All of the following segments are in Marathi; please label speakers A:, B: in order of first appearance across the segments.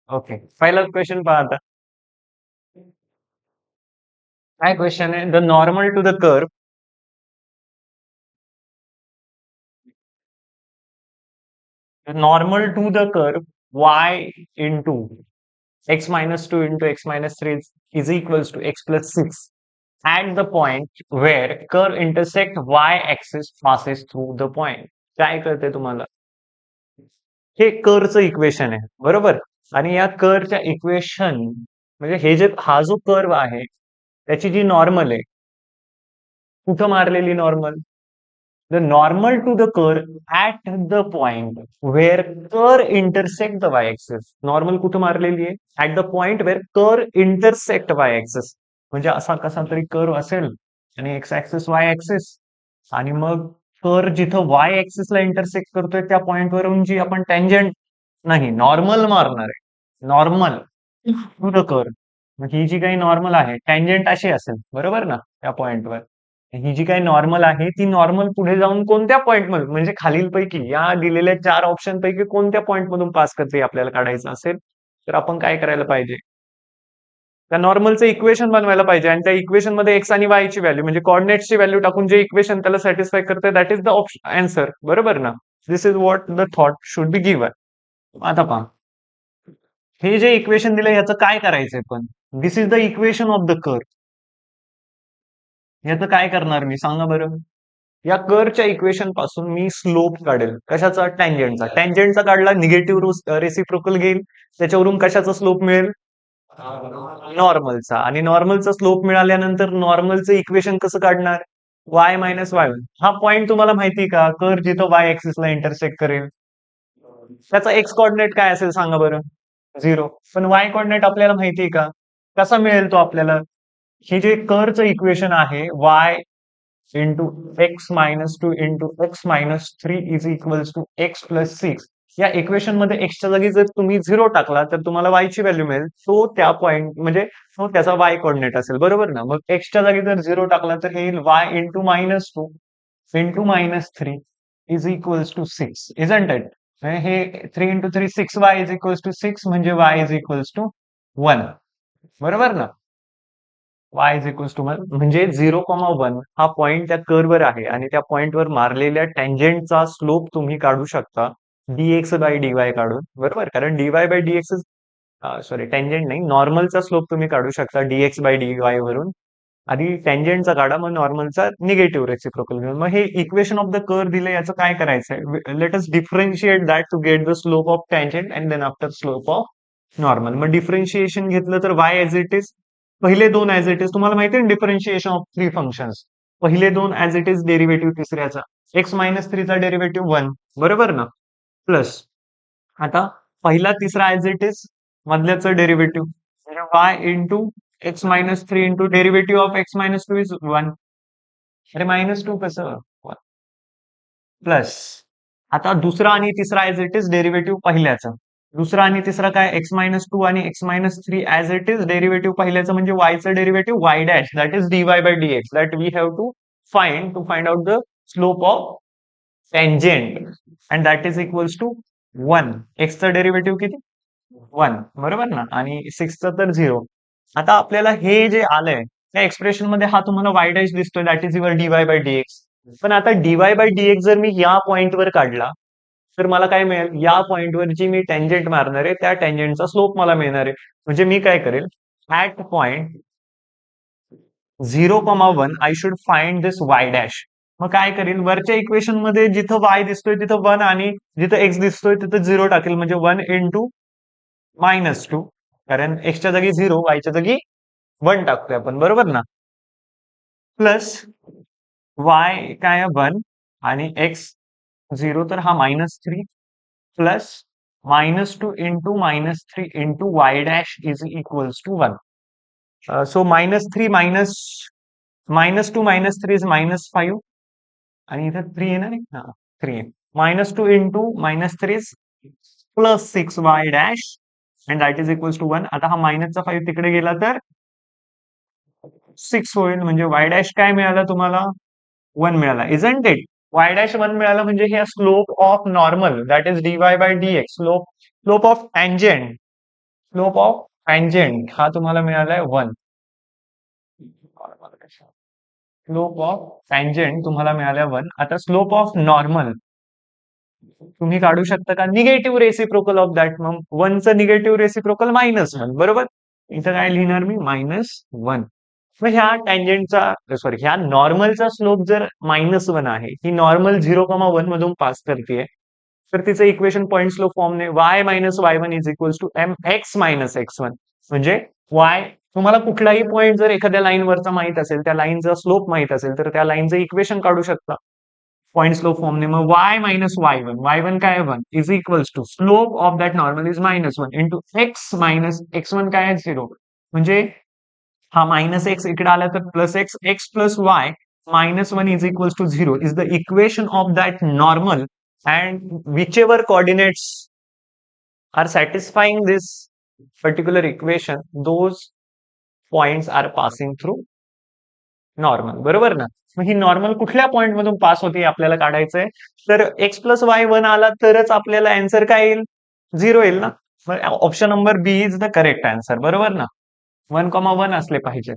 A: ओके, पहिला क्वेश्चन पहा आता. काय क्वेश्चन आहे? The normal to the curve normal to the curve y into x minus 2 into x minus 3 is equals to x plus 6 at the point where curve intersect y axis passes through the point. काय कळते तुम्हाला? हे कर्वचं इक्वेशन आहे, बरोबर? आणि या कर्वच्या इक्वेशन म्हणजे हा जो कर्व आहे त्याची जी नॉर्मल आहे, कुठं मारलेली normal? The normal to the curve at the point where कर intersect the y axis. Normal कुठं मारलेली आहे? ऍट द पॉइंट वेअर कर इंटरसेक्ट वाय ऍक्सिस. म्हणजे असा कसा तरी कर्व असेल आणि एक्स ऍक्सिस वाय ऍक्सिस, आणि मग कर जिथं वाय ऍक्सिसला इंटरसेक्ट करतोय त्या पॉइंट वरून जी आपण टँजंट नाही नॉर्मल मारणार आहे, नॉर्मल टू द कर्व. मग ही जी काही नॉर्मल आहे टँजंट अशी असेल, बरोबर ना, त्या पॉइंटवर. ही जी काही नॉर्मल आहे ती नॉर्मल पुढे जाऊन कोणत्या पॉइंट मध्ये म्हणजे खालीलपैकी या दिलेल्या 4 ऑप्शन पैकी कोणत्या पॉइंट मधून पास करते आपल्याला काढायचं असेल तर आपण काय करायला पाहिजे? त्या नॉर्मलचं इक्वेशन बनवायला पाहिजे आणि त्या इक्वेशन मध्ये एक्स आणि वाय ची व्हॅल्यू म्हणजे कोऑर्डिनेट्सची व्हॅल्यू टाकून जे इक्वेशन त्याला सॅटिस्फाय करते that is the option answer, बरोबर ना? This is what the thought should be given. आता पहा, हे जे इक्वेशन दिलं याचं काय करायचंय पण? This is the equation of the curve. याचं काय करणार मी सांगा बरं? या कर्वच्या इक्वेशन पासून मी स्लोप काढेल. कशाचा? टँजंटचा. टँजंटचा काढला, निगेटिव्ह रेसिप्रोकल घेईल, त्याच्यावरून कशाचा स्लोप मिळेल? नॉर्मलचा. आणि नॉर्मलचा स्लोप मिळाल्यानंतर नॉर्मलचं इक्वेशन कसं काढणार? Y minus Y one. हा पॉइंट तुम्हाला माहिती का? कर्व जिथं वाय ऍक्सिसला इंटरसेक्ट करेल त्याचा एक्स कोऑर्डिनेट काय असेल सांगा बरं? 0. पण वाय कोऑर्डिनेट आपल्याला माहितीये का? कसा मिळेल तो आपल्याला? हे जे कर्वचं इक्वेशन आहे y into x minus two into x minus three is equals to x plus six. या इक्वेशन मध्ये एक्सच्या जागी जर तुम्ही 0 टाकला तर तुम्हाला y ची व्हॅल्यू मिळेल. तो त्या पॉइंट म्हणजे तो त्याचा y कोऑर्डिनेट असेल, बरोबर ना? मग एक्सच्या जागी जर 0 टाकला तर हे येईल y into minus two into minus three is equals to six, isn't it? हे 3 into 3 6y is equals to 6 म्हणजे y इज इक्वल्स टू 1, बरोबर ना? y इज इक्वल्स टू 1 म्हणजे 0,1 हा पॉइंट त्या कर्ववर आहे आणि त्या पॉइंटवर मारलेल्या टँजंटचा स्लोप तुम्ही काढू शकता dx बाय dy काढून, बरोबर? कारण dy by dx sorry tangent नाही, नॉर्मलचा स्लोप तुम्ही काढू शकता dx बाय dy वरून. आधी टँजंटचा काढा, मग नॉर्मलचा निगेटिव्ह रेसिप्रोकल घेऊन. मग हे इक्वेशन ऑफ द कर्व दिलं, याचं काय करायचंय? Let us differentiate that to get the slope of tangent and then after slope of normal. मग डिफरन्शिएशन घेतलं तर y एज इट इज, पहिले दोन ऍज इट इज. तुम्हाला माहिती आहे डिफरन्शिएशन ऑफ थ्री फंक्शन्स. पहिले दोन ऍज इट इज, डेरिव्हेटिव्ह तिसऱ्याचा एक्स मायनस थ्रीचा डेरिव्हेटिव्ह 1, बरोबर ना? प्लस आता पहिला तिसरा ऍज इट इज, मधल्याचं डेरिव्हेटिव्ह म्हणजे y into x minus three into derivative of x minus two is 1. अरे मायनस टू कसं? प्लस आता दुसरा आणि तिसरा ऍज इट इज डेरिव्हेटिव्ह पहिल्याचा. दुसरा आणि तिसरा काय? एक्स मायनस टू आणि x minus three as it is derivative पहिल्याचं म्हणजे वायचं derivative y dash that is dy by dx that we have to find out the slope of tangent and that is equals to 1. एक्सचं डेरिव्हेटिव्ह किती? 1, बरोबर ना? आणि सिक्सचं तर 0. आता आपल्याला हे जे आलंय त्या एक्सप्रेशन मध्ये हा तुम्हाला वाय डॅश दिसतोय that is your dy by dx. पण आता dy बाय dx जर मी या पॉइंटवर काढला तर मला काय मिळेल? या पॉइंटवर जी मी टँजंट मारणार आहे त्या टँजंटचा स्लोप मला मिळणार आहे. म्हणजे मी काय करेल? At point 0,1 I should find this Y dash. मग काय करेल? वरच्या इक्वेशन मध्ये जिथं y दिसतोय तिथं 1 आणि जिथं x दिसतोय तिथं 0 टाकेल, म्हणजे 1 इंटू मायनस टू. कारण एक्सच्या जागी 0, वायच्या जागी 1 टाकतोय आपण, बरोबर ना? प्लस वाय काय 1 आणि एक्स 0, तर हा minus three plus minus two into minus three into y dash is equals to 1. So minus three minus minus two minus three is minus 5 आणि इथं 3 आहे ना? हा 3 आहे. Minus two into minus three is plus 6 y dash and that is equals to 1. आता हा मायनसचा 5 तिकडे गेला तर 6 होईल, म्हणजे वाय डॅश काय मिळाला तुम्हाला? 1 मिळाला, इजंट इट? वाय डॅश 1 मिळाला म्हणजे हे slope of normal that is dy by dx, slope of tangent slope of tangent हा तुम्हाला मिळालाय 1. स्लोप ऑफ टँजेंट तुम्हाला मिळालाय 1. आता स्लोप ऑफ नॉर्मल तुम्ही काढू शकता का? Negative reciprocal of that. मग 1 चं निगेटिव्ह रेसिप्रोकल -1, बरोबर? इथं काय लिहिणार मी? -1. मग ह्या टँजेंटचा सॉरी ह्या नॉर्मलचा स्लोप जर -1 आहे, ही नॉर्मल 0,1 मधून पास करते, तर तिचं इक्वेशन पॉइंट स्लोप फॉर्मने y minus y1 is equals to mx minus x1. म्हणजे y तुम्हाला कुठलाही पॉइंट जर एखाद्या लाईनवरचा माहित असेल, त्या लाईनचा स्लोप माहित असेल, तर त्या लाईनचं इक्वेशन काढू शकता पॉइंट स्लोप फॉर्मने. मग y मायनस y1 काय आहे 1 is equals to slope of that normal is -1 into x minus x1 काय आहे 0. म्हणजे हा मायनस एक्स इकडे आला तर plus x, x plus y -1 is equals to 0 is the equation of that normal and whichever coordinates are satisfying this particular equation, those points are passing through normal, बरोबर ना? मग ही नॉर्मल कुठल्या पॉइंट मधून पास होते हे आपल्याला काढायचंय. तर एक्स प्लस वाय 1 आला तरच आपल्याला आन्सर काय येईल? 0 येईल ना. Option number B is the correct answer, बरोबर ना? 1,1 असले पाहिजे.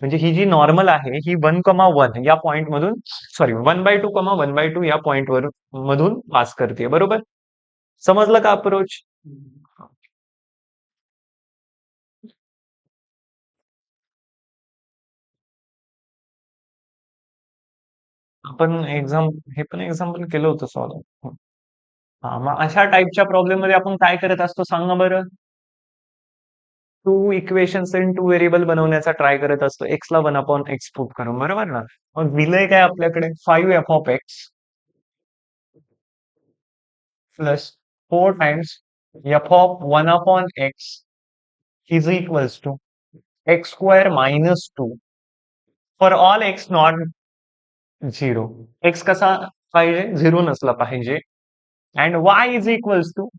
A: म्हणजे ही जी नॉर्मल आहे ही 1,1 या पॉइंट मधून सॉरी 1/2, 1/2 या पॉइंट वरून मधून पास करते, बरोबर? समजलं का अप्रोच? आपण हे पण एक्झाम्पल केलं होतं सॉल्व. हा, मग अशा टाईपच्या प्रॉब्लेम मध्ये आपण काय करत असतो सांगा बरं? Two equations in two variable बनवण्याचा ट्राय करत असतो, एक्स ला 1/x पुट करून, बरोबर ना? मग दिलंय काय आपल्याकडे 5f(x) plus 4 times f(1/x) is equals to x square minus 2 for all x not 0. X कसा पाहिजे? 0 नसला पाहिजे. And y is equals to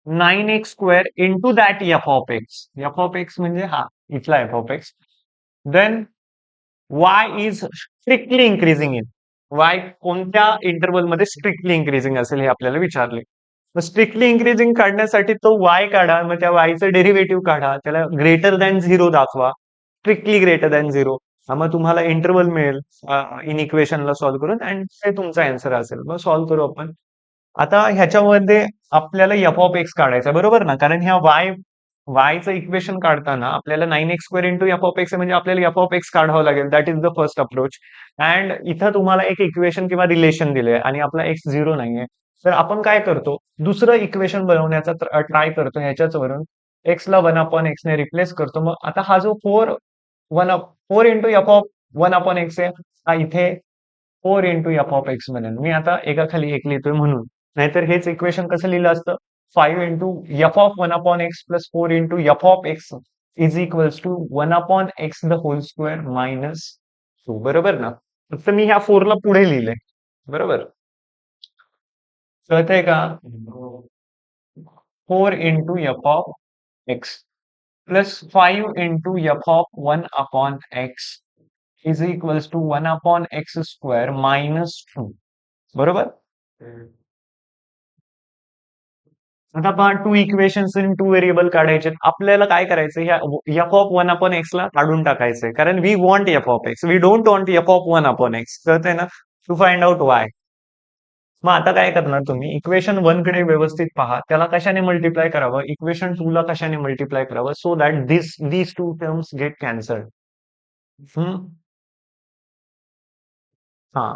A: 9x square into that f of x. F of x म्हणजे हा इथला f of x. Then y is strictly increasing in. y कोणत्या इंटरवल मध्ये स्ट्रिक्टली इन्क्रीजिंग असेल हे आपल्याला विचारले. मग स्ट्रिक्टली इन्क्रीजिंग काढण्यासाठी तो y काढा, मग त्या y चं डेरिव्हेटिव्ह काढा, त्याला ग्रेटर दॅन 0 दाखवा, स्ट्रिक्टली ग्रेटर दॅन 0. मग तुम्हाला इंटरवल मिळेल इन इक्वेशनला सॉल्व्ह करून अँड ते तुमचा आन्सर असेल. मग सॉल्व्ह करू आपण. आता ह्याच्यामध्ये आपल्याला एफ ऑफ एक्स काढायचा, बरोबर ना? कारण ह्या वायचं इक्वेशन काढताना आपल्याला 9x square into f of x म्हणजे आपल्याला एफ ऑफ एक्स काढावं लागेल. That is the first approach. And इथं तुम्हाला एक इक्वेशन किंवा रिलेशन दिले आणि आपला एक्स 0 नाहीये. तर आपण काय करतो? दुसरं इक्वेशन बनवण्याचा ट्राय करतो ह्याच्याच वरून. एक्स ला 1/x ने रिप्लेस करतो. मग आता हा जो 4 इंटू एफ ऑफ 1/x आहे, हा इथे 4 इंटू एफ ऑफ एक्स बनेल. मी आता एकाखाली एक लिहितोय म्हणून. नाहीतर हेच इक्वेशन कसं लिहिलं असतं? 5 into f of 1/x plus 4 into f of x is equals to 1/x the whole square minus 2, बरोबर ना? फक्त मी ह्या 4 ला पुढे लिहिलंय, बरोबर? कळतंय का? 4 into f of x plus 5 into f of 1/x is equals to 1/x square minus 2, बरोबर? आता पहा two equations in two variable काढायचे. आपल्याला काय करायचं? ह्या एफ ऑफ 1/x ला काढून टाकायचंय, कारण we want f of x, we don't want f of 1/x. कळतंय ना? To find out y. मग आता काय करणार तुम्ही? इक्वेशन 1 कडे व्यवस्थित पहा, त्याला कशाने मल्टिप्लाय करावं, इक्वेशन 2 ला कशाने मल्टिप्लाय करावं, so that these two terms get cancelled. हा,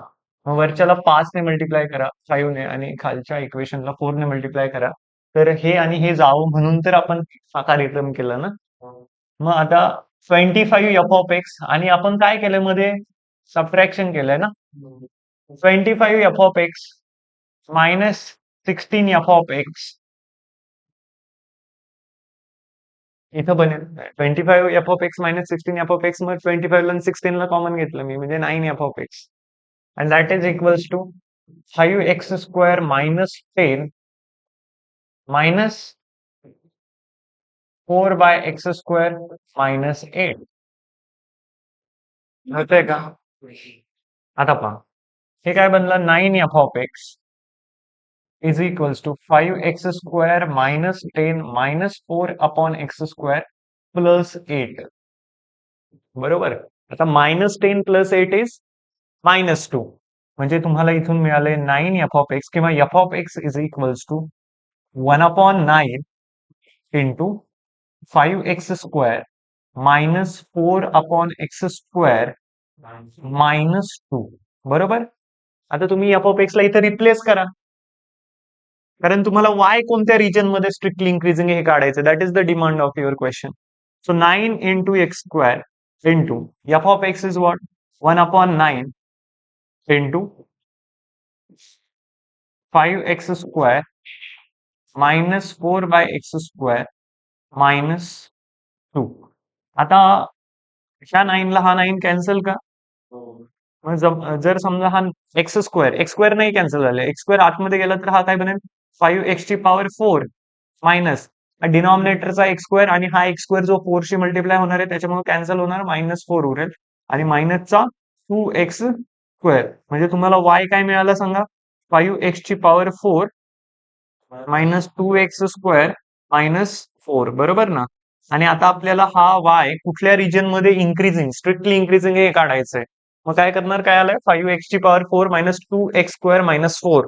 A: मग वरच्याला 5 ने मल्टिप्लाय करा, 5 ने, आणि खालच्या इक्वेशनला 4 ने मल्टिप्लाय करा. तर हे आणि हे जावं म्हणून तर आपण हा कार्यक्रम केला ना. मग आता 25 एफ ऑफ एक्स आणि आपण काय केलंय मध्ये? सबट्रॅक्शन केलंय ना. 25 F of x minus 16 F of x इथं बनेल. 25 F of x minus 16 F of x. मग 25 ला 16 ला कॉमन घेतलं मी, म्हणजे 9 f of x. and that is equals to 5x square minus 10 minus 4 by x square minus 8. होतंय का? आता पहा, हे काय बनलं? 9 f of x is equals to 5x² minus 10 minus 4/x² plus 8. बरोबर. आता -10 प्लस 8 इज -2. म्हणजे तुम्हाला इथून मिळाले 9f(x) किंवा f(x) is equals to 1/9 into 5x² minus 4/x² minus 2. बरोबर. आता तुम्ही f(x) ला इथे रिप्लेस करा, कारण तुम्हाला y कोणत्या रिजन मध्ये स्ट्रिक्टली इन्क्रीजिंग हे काढायचं. That is the demand of your question. So 9 into x² into f(x) is what 1/9 into 5x² minus 4/x² minus 2. आता ह्या 9 ला हा 9 कॅन्सल का? मग जर समजा हा x² नाही कॅन्सल झाले, x² आतमध्ये गेला तर हा काय बनेल 5x ची पॉवर 4 मायनस डिनॉमिनेटरचा x² आणि हा x² जो 4 शी मल्टिप्लाय होणार आहे त्याच्यामुळे कॅन्सल होणार, -4 उरेल आणि मायनसचा 2x². म्हणजे तुम्हाला y काय मिळाला सांगा, 5x ची पॉवर 4 मायनस 2x² मायनस 4. बरोबर ना. आणि आता आपल्याला हा y कुठल्या रिजन मध्ये इन्क्रीजिंग स्ट्रिक्टली इन्क्रीजिंग हे काढायचंय. मग काय करणार, काय आलंय 5x ची पॉवर 4 मायनस 2x² मायनस 4.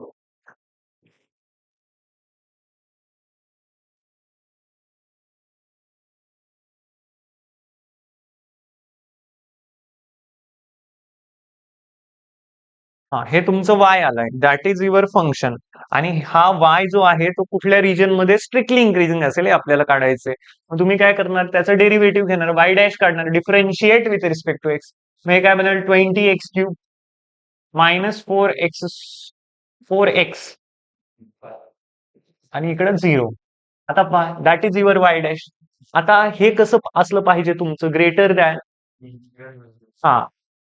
A: हा हे तुमचं y आलंय, दॅट इज युअर फंक्शन. आणि हा y जो आहे तो कुठल्या रिजन मध्ये स्ट्रिक्टली इन्क्रीजिंग असेल हे आपल्याला काढायचंय. मग तुम्ही काय करणार, त्याचं डेरिव्हेटिव्ह घेणार, y डॅश काढणार, differentiate with respect to x. मग हे काय बनेल 20x³ मायनस 4x आणि इकडे 0. आता पहा, that is your y dash. आता हे कसं असलं पाहिजे तुमचं, ग्रेटर दॅन, हा,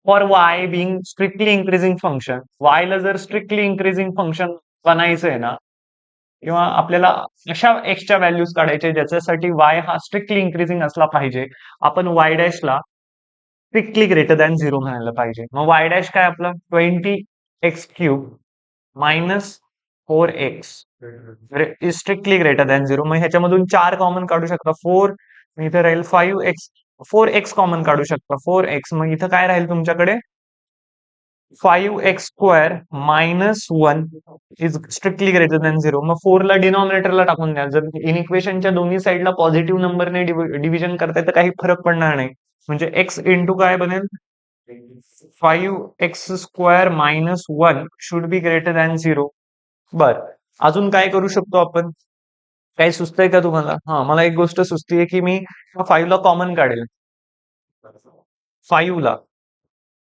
A: for y being strictly increasing function. y ला जर स्ट्रिक्टली इन्क्रीजिंग फंक्शन बनायचंय ना, किंवा आपल्याला अशा x च्या व्हॅल्यूज काढायचे ज्याच्यासाठी y हा स्ट्रिक्टली इन्क्रीजिंग असला पाहिजे, आपण y डॅश ला स्ट्रिक्टली ग्रेटर दॅन 0 म्हणायला पाहिजे. मग y डॅश काय आपलं 20x³ minus 4x is strictly greater than 0. मग ह्याच्यामधून 4 कॉमन काढू शकता, 4, इथे राहील 5x, 4x कॉमन काढू शकता, 4x. मग इथं काय राहील तुमच्याकडे 5x² minus 1 is strictly greater than 0. मग 4 ला डिनॉमिनेटरला टाकून द्या. जर इन इक्वेशनच्या दोन्ही साईडला पॉझिटिव्ह नंबरने डिव्हिजन करताय तर काही फरक पडणार नाही. म्हणजे x इंटू काय बनेल 5x² minus 1 should be greater than 0. बर, अजून काय करू शकतो आपण, काही सुचतंय का तुम्हाला? हा, मला एक गोष्ट सुचतीये की मी 5 ला कॉमन काढेल. 5 ला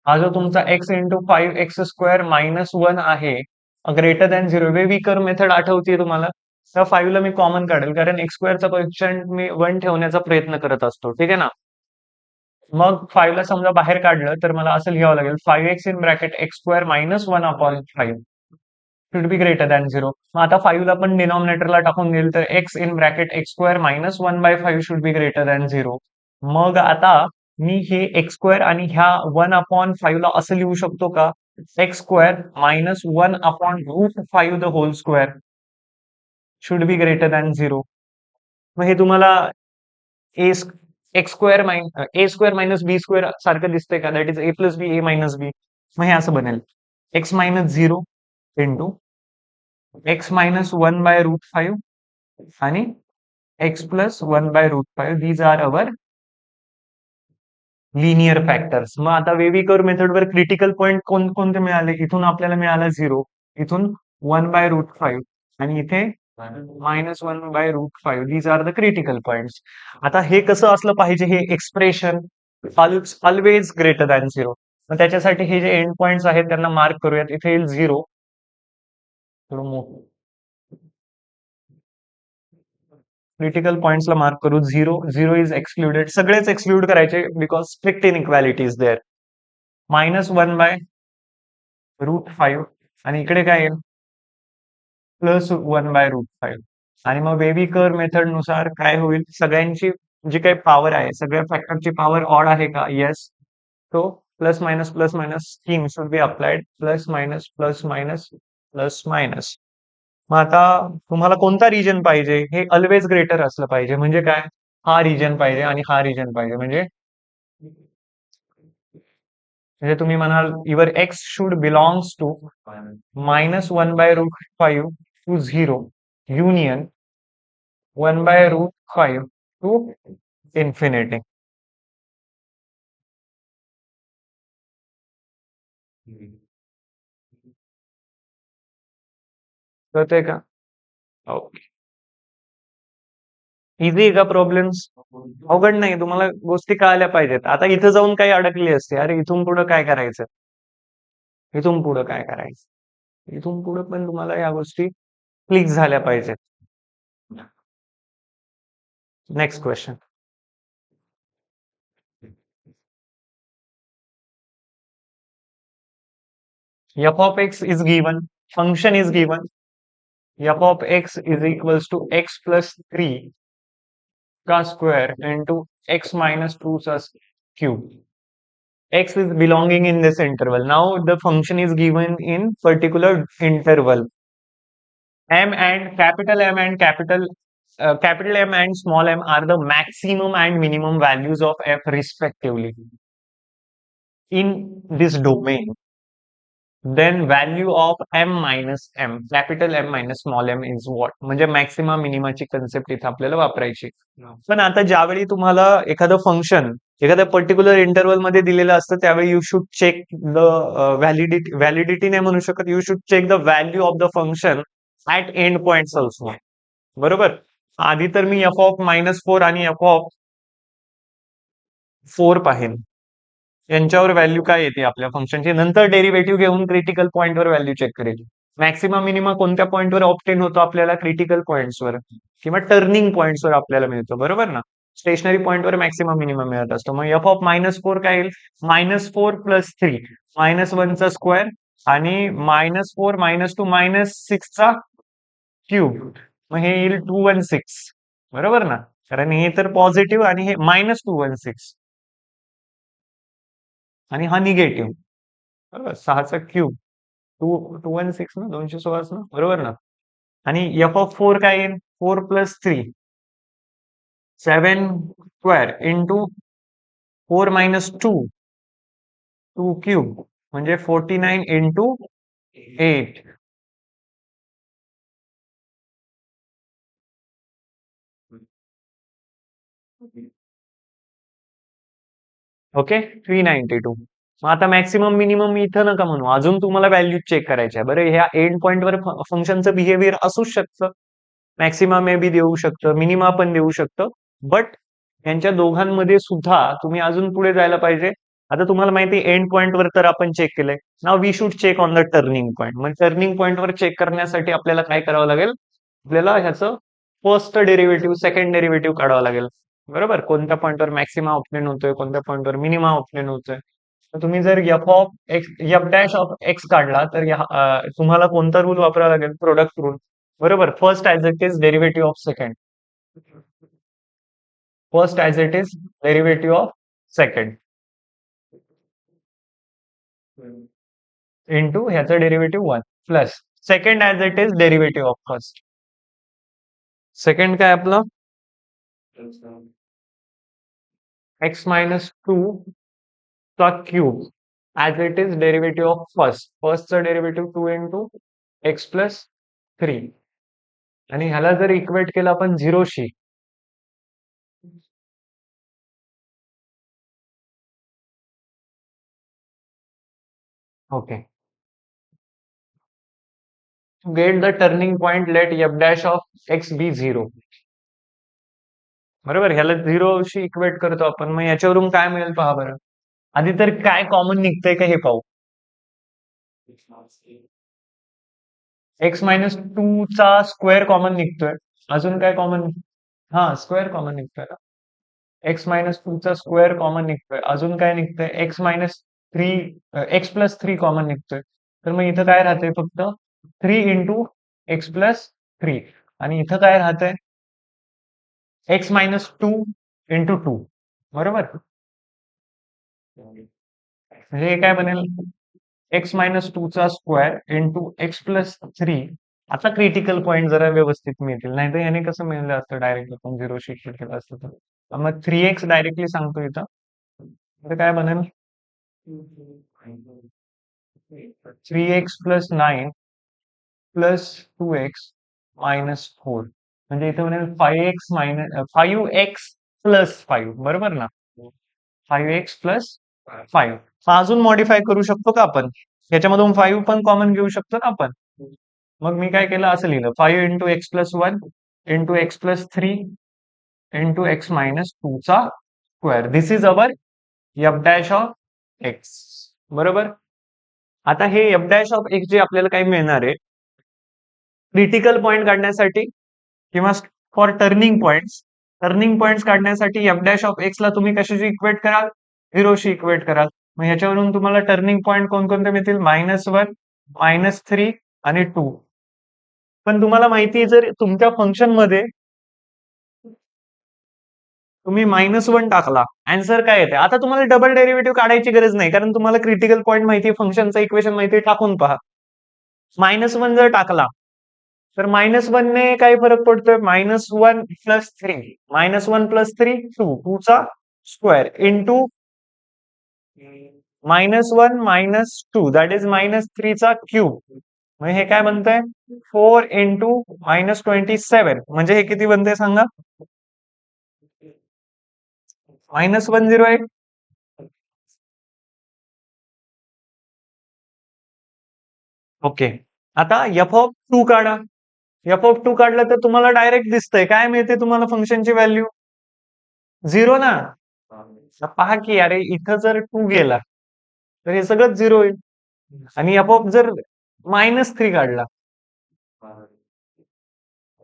A: हा जो तुमचा x इंटू 5x² मायनस 1 आहे ग्रेटर दॅन 0, वेविकर मेथड आठवतीये तुम्हाला? तर 5 ला मी कॉमन काढेल, कारण x² चा कोएफिशियंट मी 1 ठेवण्याचा प्रयत्न करत असतो. ठीक आहे ना. मग 5 ला समजा बाहेर काढलं तर मला असं लिहावं लागेल 5x in bracket x² minus 1/5 should be greater than 0. मग आता 5 ला पण डिनॉमिनेटरला टाकून देईल तर x in bracket x² minus 1/5 should be greater than 0. मग आता मी हे x² आणि ह्या 1/5 ला असं लिहू शकतो का, x² minus 1/√5 the whole square should be greater than 0. मग हे तुम्हाला a x² मायनस b² सारखं दिसतंय का, that is a plus b, a minus b. मग हे असं बनेल x minus 0 into x minus 1/√5 आणि x plus 1/√5. These are our linear factors. मग आता वेव्हिकर मेथडवर क्रिटिकल पॉइंट कोणते मिळाले, इथून आपल्याला मिळाला 0, इथून 1/√5 आणि इथे -1/√5. These are the critical points. आता हे कसं असलं पाहिजे, हे एक्सप्रेशन ऑलवेज ग्रेटर दॅन 0. मग त्याच्यासाठी हे जे एंड पॉइंट्स आहेत त्यांना मार्क करूयात. इथे येईल 0, थोडं मोठं क्रिटिकल पॉइंट्सला मार्क करू. 0, 0 इज एक्सक्लुडेड, सगळेच एक्सक्लूड करायचे because strict inequality is there. -1/√5 आणि इकडे काय येईल प्लस 1/√5. आणि मग वेव्हिकर मेथड नुसार काय होईल, सगळ्यांची जी काही पॉवर आहे, सगळ्या फॅक्टरची पॉवर ऑड आहे का, येस. तो plus minus scheme should be applied, plus minus plus minus plus minus. मग आता तुम्हाला कोणता रिजन पाहिजे? हे ऑलवेज ग्रेटर असलं पाहिजे. म्हणजे काय? हा रिजन पाहिजे आणि हा रिजन पाहिजे. म्हणजे तुम्ही म्हणाल your x should belongs to -1/√5 to 0 union 1/√5 to infinity. कळतंय का? ओके. इझी आहे का प्रॉब्लेम्स? अवघड नाही. तुम्हाला गोष्टी कळायला पाहिजेत. आता इथं जाऊन काही अडकली असते. अरे इथून पुढं काय करायचं? इथून पुढं काय करायचं? इथून पुढं पण तुम्हाला या गोष्टी क्लिक झाल्या पाहिजेत. Next question. f of x is given, function is given, f of x is equals to x plus 3 का square into x minus 2 का cube. X is belonging in this interval. Now the function is given in particular interval. Capital M and small m are the maximum and minimum values of f respectively in this domain. Then value of m minus m, capital M minus small m is what? म्हणजे मॅक्सिमा मिनिमाची कन्सेप्ट इथे आपल्याला वापरायची. पण आता ज्यावेळी तुम्हाला एखादं फंक्शन एखाद्या पर्टिक्युलर इंटरवल मध्ये दिलेलं असतं त्यावेळी you should check the validity नाही म्हणू शकत, you should check the value of the function at end points also. बरोबर. आधी तर मी f(-4) आणि f(4) पाहेन यांच्यावर व्हॅल्यू काय येते आपल्या फंक्शनची, नंतर डेरिव्हेटिव्ह घेऊन क्रिटिकल पॉईंटवर व्हॅल्यू चेक करेल. मॅक्सिमम मिनिमम कोणत्या पॉईंटवर ऑप्टेन होतो आपल्याला? क्रिटिकल पॉईंट्सवर किंवा टर्निंग पॉईंट्सवर आपल्याला मिळतो. बरोबर ना. स्टेशनरी पॉईंटवर मॅक्सिमम मिनिमम मिळत असतो. मग f(-4) काय येईल? -4 + 3 -1 चा स्क्वेअर आणि -4 -2 -6 चा क्यूब. मग हे येईल 216. बरोबर ना. कारण हे तर पॉझिटिव्ह आणि हे -216 आणि हा निगेटिव्ह. बरोबर. 6चा क्यूब 216 ना, 216 ना, बरोबर ना. आणि f(4) काय येईल? 4 + 3 7 स्क्वेअर इंटू 4 - 2 2 क्यूब म्हणजे 49 इंटू 8. ओके. 392. मग आता मॅक्सिमम मिनिमम इथं नका म्हणू, अजून तुम्हाला व्हॅल्यू चेक करायच्या. बरं, ह्या एंड पॉइंटवर फंक्शनचं बिहेवियर असूच शकतं. मॅक्सिमा मे बी देऊ शकतं, मिनिमा पण देऊ शकतं. बट यांच्या दोघांमध्ये सुद्धा तुम्ही अजून पुढे जायला पाहिजे. आता तुम्हाला माहिती एंड पॉइंटवर तर आपण चेक केलंय. Now we should check on the turning point. मग टर्निंग पॉइंटवर चेक करण्यासाठी आपल्याला काय करावं लागेल? आपल्याला ह्याचं फर्स्ट डेरिव्हेटिव्ह, सेकंड डेरिव्हेटिव्ह काढावं लागेल. बरोबर. कोणत्या पॉइंटवर मॅक्सिमा ऑप्टेन होतोय, कोणत्या पॉइंटवर मिनिमा ऑप्टेन होतोय. तर तुम्ही जर f(x) काढला तर तुम्हाला कोणता रूल वापरावा लागेल? Product rule. बरोबर. First as it is derivative of second. First as it is derivative of second into ह्याचं derivative 1 plus second as it is derivative of first. Second काय आपलं? x - 2 चा cube as it is derivative of first. फर्स्टचं डेरिव्हेटिव्ह 2 इंटू x प्लस 3 आणि ह्याला जर इक्वेट केलं आपण 0शी. Okay. To get the turning point, let f dash of x be 0. बरोबर. ह्याला 0शी इक्वेट करतो आपण. मग याच्यावरून काय मिळेल पहा बरं. आधी तर काय कॉमन निघतंय का हे पाहू. x - 2 चा स्क्वेअर कॉमन निघतोय. अजून काय कॉमन? हा, स्क्वेअर कॉमन निघतोय ना. x - 2 चा स्क्वेअर कॉमन निघतोय. अजून काय निघतंय? x प्लस 3 कॉमन निघतोय. तर मग इथं काय राहतंय? फक्त 3 इंटू x प्लस 3 आणि इथं काय राहतंय? x - 2 into 2. बरोबर. म्हणजे हे काय बनेल? x - 2 चा स्क्वेअर इंटू x प्लस 3 आता क्रिटिकल पॉईंट जरा व्यवस्थित मिळतील, नाही तर याने कसं मिळलं असतं डायरेक्ट आपण झिरो शिफ्ट केलं असतं तर. मग 3x डायरेक्टली सांगतो इथं, तर काय बनेल 3x+9 +2x-4, म्हणजे इथे म्हणेल 5x बरोबर ना? 5x+5. अजून मॉडिफाय करू शकतो का आपण? याच्यामधून 5 पण कॉमन घेऊ शकतो ना आपण? मग मी काय केलं, असं लिहिलं 5 into x plus 1 into x plus 3 into x minus 2 चा square. This is our F dash of x. बरोबर. आता हे एफ डॅश ऑफ एक्स जे आपल्याला काही मिळणार आहे क्रिटिकल पॉइंट काढण्यासाठी किंवा फॉर टर्निंग पॉइंट्स काढण्यासाठी एफ डॅश ऑफ एक्स ला तुम्ही कशाशी इक्वेट कराल? झिरोशी इक्वेट कराल. मग ह्याच्यावरून तुम्हाला टर्निंग पॉइंट कोणकोणते मिळतील? -1, -3 आणि 2. पण तुम्हाला माहिती आहे, जर तुमच्या फंक्शन मध्ये तुम्ही -1 टाकला, आन्सर काय येते? आता तुम्हाला डबल डेरिव्हेटिव्ह काढायची गरज नाही, कारण तुम्हाला क्रिटिकल पॉइंट माहिती आहे, फंक्शनचं इक्वेशन माहिती आहे, टाकून पहा. -1 जर टाकला तर -1 ने काय फरक पडतोय? -1 प्लस 3, -1 + 3 2, 2 चा स्क्वेअर इंटू -1 - 2 दॅट इज -3 चा क्यूब. म्हणजे हे काय बनतंय? 4 इंटू -27, म्हणजे हे किती बनते सांगा? -108. ओके. आता एफ ऑफ 2 काढा. एफ ऑफ 2 काढलं तर तुम्हाला डायरेक्ट दिसतंय काय मिळते तुम्हाला फंक्शनची व्हॅल्यू? 0 ना. पहा की अरे इथं जर 2 गेला तर हे सगळं 0 होईल. आणि एफ ऑफ जर -3 काढला,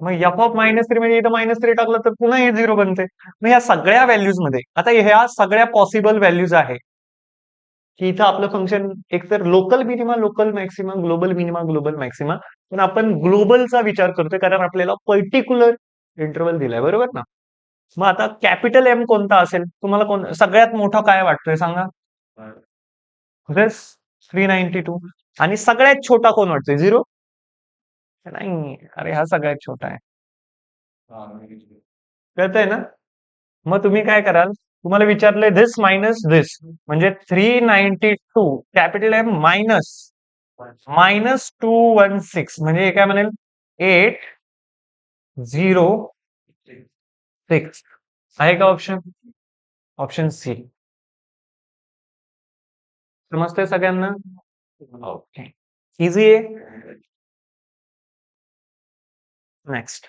A: मग एफ ऑफ -3 म्हणजे इथं -3 टाकलं तर पुन्हा हे 0 बनते. मग ह्या सगळ्या व्हॅल्यूज मध्ये आता ह्या सगळ्या पॉसिबल व्हॅल्यूज आहे की इथं आपलं फंक्शन एकतर local minima, local maxima, global minima, global maxima, पण आपण ग्लोबलचा विचार करतोय कारण आपल्याला पर्टिक्युलर इंटरवल दिलाय, बरोबर ना? मग आता कॅपिटल एम कोणता असेल? तुम्हाला सगळ्यात मोठा काय वाटतोय सांगा? येस, 392. आणि सगळ्यात छोटा कोण वाटतोय? 0? नाही, अरे हा सगळ्यात छोटा आहे. कळतंय ना? मग तुम्ही काय कराल? तुम्हाला विचारलंय धिस मायनस धिस, म्हणजे 392 कॅपिटल एम मायनस -216, म्हणजे हे काय म्हणेल 806. आहे का ऑप्शन? Option C. समजतंय सगळ्यांना? ओके. इझी आहे. नेक्स्ट.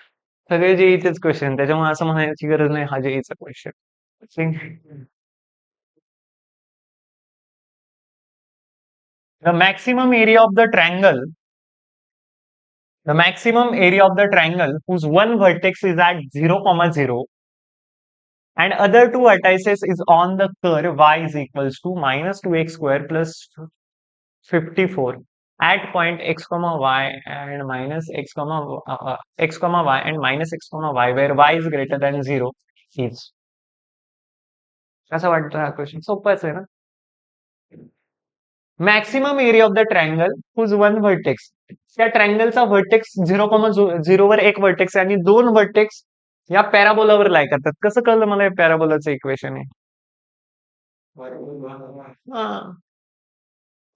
A: सगळे जेईचेच क्वेश्चन, त्याच्यामुळे असं म्हणायची गरज नाही हा जेईचा question. The maximum area of the triangle, the maximum area of the triangle whose one vertex is at 0, 0 and other two vertices is on the curve y is equals to -2x square plus 54 at point x comma y and x comma y and -x comma y where y is greater than 0 is. कसं वाटतं हा क्वेश्चन? सोपाच आहे ना? Maximum area of the triangle whose one vertex, त्या ट्रायंगलचा व्हर्टेक्स 0,0 वर एक व्हर्टेक्स आहे आणि दोन व्हर्टेक्स या पॅराबोलावर लाय करतात. कसं कळलं मला हे पॅराबोलाचं इक्वेशन आहे? हा.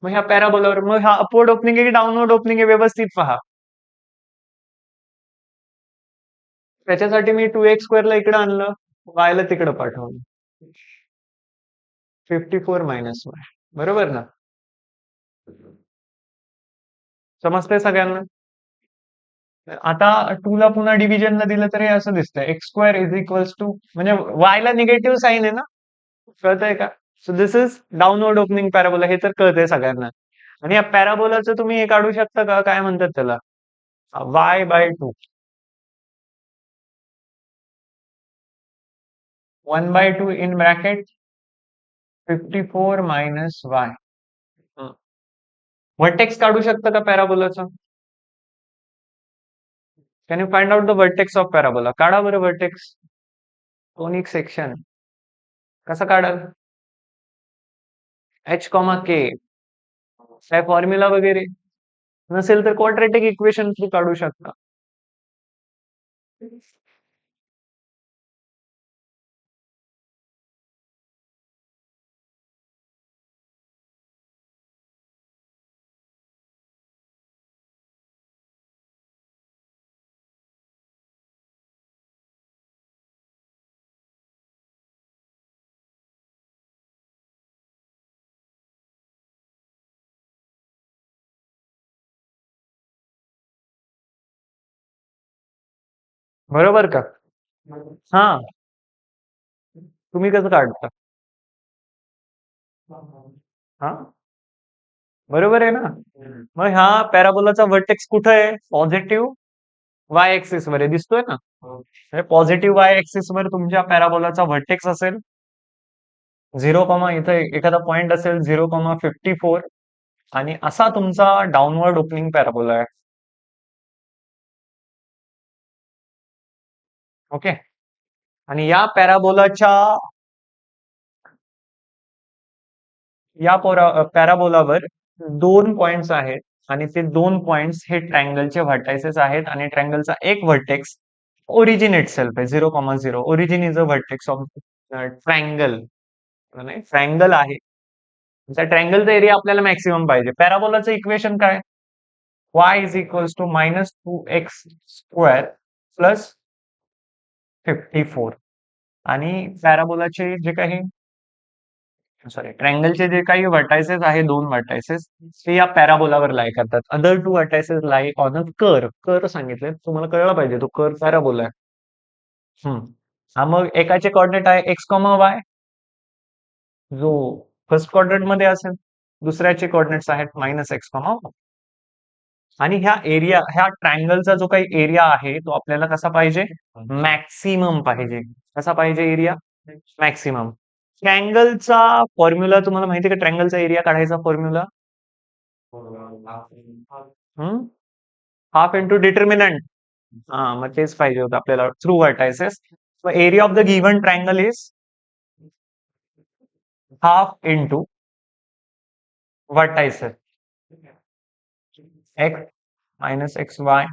A: मग ह्या पॅराबोलावर मग हा अपवर्ड ओपनिंग आहे की डाऊनवर्ड ओपनिंग आहे व्यवस्थित पहा. त्याच्यासाठी मी 2x स्क्वेअरला इकडे आणलं, वायला तिकडे पाठवलं. 54 मायनस वाय, बरोबर ना? समजतंय सगळ्यांना? आता 2 ला पुन्हा डिव्हिजनला दिलं तर हे असं दिसतंय x square is equals to, म्हणजे वाय ला निगेटिव्ह साईन आहे ना? कळतंय का? So this is downward opening parabola, हे तर कळतंय सगळ्यांना. आणि या पॅराबोलाचं तुम्ही हे काढू शकता का, काय म्हणतात त्याला? y/2, 1/2 in bracket 54 minus y. Vertex काढू शकता का पॅराबोलाचं? Can you find out the vertex of parabola? काढा बरं व्हर्टेक्स. कोनिक सेक्शन कसं काढाल? h, k काय फॉर्म्युला वगैरे? नसेल तर क्वाड्रॅटिक इक्वेशन थ्रू काढू शकता. बरोबर का? हा, तुम्ही कसं काढता? हा, बरोबर आहे ना? मग ह्या पॅराबोलाचा व्हर्टेक्स कुठं आहे? पॉझिटिव्ह वाय ऍक्सिस वर आहे, दिसतोय ना? पॉझिटिव्ह वाय ऍक्सिस वर तुमच्या पॅराबोलाचा व्हर्टेक्स असेल 0, इथं एखादा पॉइंट असेल 0,54 आणि असा तुमचा डाउनवर्ड ओपनिंग पॅराबोला आहे. ओके. आणि या पॅराबोलावर 2 पॉइंट्स आहेत आणि ते 2 पॉइंट्स हे ट्रँगलचे व्हर्टायसेस आहेत आणि ट्रँगलचा एक व्हर्टेक्स ओरिजिन इटसेल्फ आहे 0,0. Origin is a vertex of triangle. Triangle आहे. त्या ट्रँगलचा एरिया आपल्याला मॅक्सिमम पाहिजे. पॅराबोलाचं इक्वेशन काय? y is equals to -2x² plus 54 आणि पॅराबोलाचे जे काही ट्रँगलचे जे काही व्हर्टायसेस आहे 2 व्हर्टायसेस ते या पॅराबोलावर लाय करतात. Other 2 vertices lie on a curve सांगितले, तुम्हाला कळलं पाहिजे तो कर्व पॅराबोला आहे. हा, मग एकाचे कॉर्डिनेट आहे x, y जो फर्स्ट क्वाड्रंट मध्ये असेल, दुसऱ्याचे कोऑर्डिनेट्स आहेत -x, आणि ह्या ट्रँगलचा जो काही एरिया आहे तो आपल्याला कसा पाहिजे? मॅक्सिमम पाहिजे. कसा पाहिजे एरिया? मॅक्सिमम. ट्रँगलचा फॉर्म्युला तुम्हाला माहिती आहे का? ट्रँगलचा एरिया काढायचा फॉर्म्युला हाफ इंटू डिटर्मिनंट. हा, मग तेच पाहिजे होतं आपल्याला through vertices. Area of the given triangle is half into vertices x minus x Y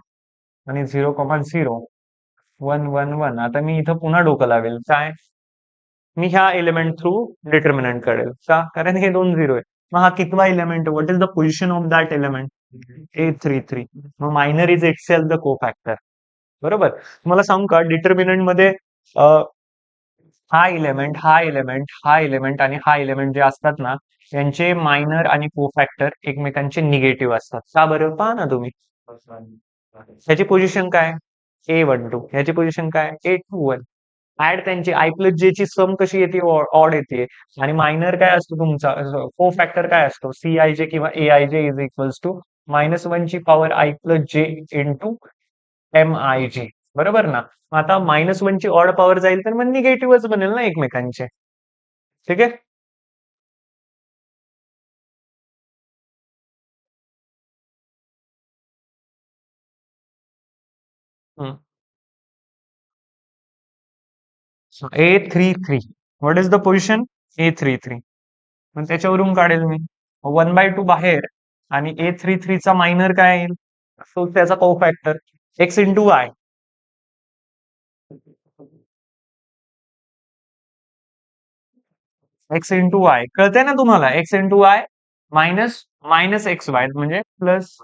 A: आणि 0,0 1,1,1. आता मी इथं पुन्हा डोकं लावेल. काय? मी ह्या एलिमेंट थ्रू डिटर्मिनंट करेल का? कारण हे 2 0 आहे. मग हा कितवा element? What is the position of that element? A33. मग मायनर इज इटसेल्फ द कोफॅक्टर. बरोबर. तुम्हाला सांगू का, डिटर्मिनंट मध्ये हा एलिमेंट आणि हा एलिमेंट जे असतात ना, यांचे मायनर आणि कोफॅक्टर एकमेकांचे निगेटिव्ह असतात. का बरं? पहा ना तुम्ही. ह्याची पोझिशन काय? A12. ह्याची पोझिशन काय? A21. ऍड त्यांची आय प्लस जे ची सम कशी येते? ऑड येते. आणि मायनर काय असतो तुमचा? को फॅक्टर काय असतो? CIJ किंवा AIJ इज इक्वल्स टू -1 ची power I plus J into MIJ. बरोबर ना? आता -1 ची ऑड पॉवर जाईल तर मग निगेटिव्हच बनेल ना एकमेकांचे. ठीक आहे. A33. What is the position? A33. मग त्याच्यावरून काढेल मी 1/2 बाहेर आणि A33 चा मायनर काय येईल? तो त्याचा कोफॅक्टर x into Y. X into Y कळतंय ना तुम्हाला? X into y minus minus x Y म्हणजे प्लस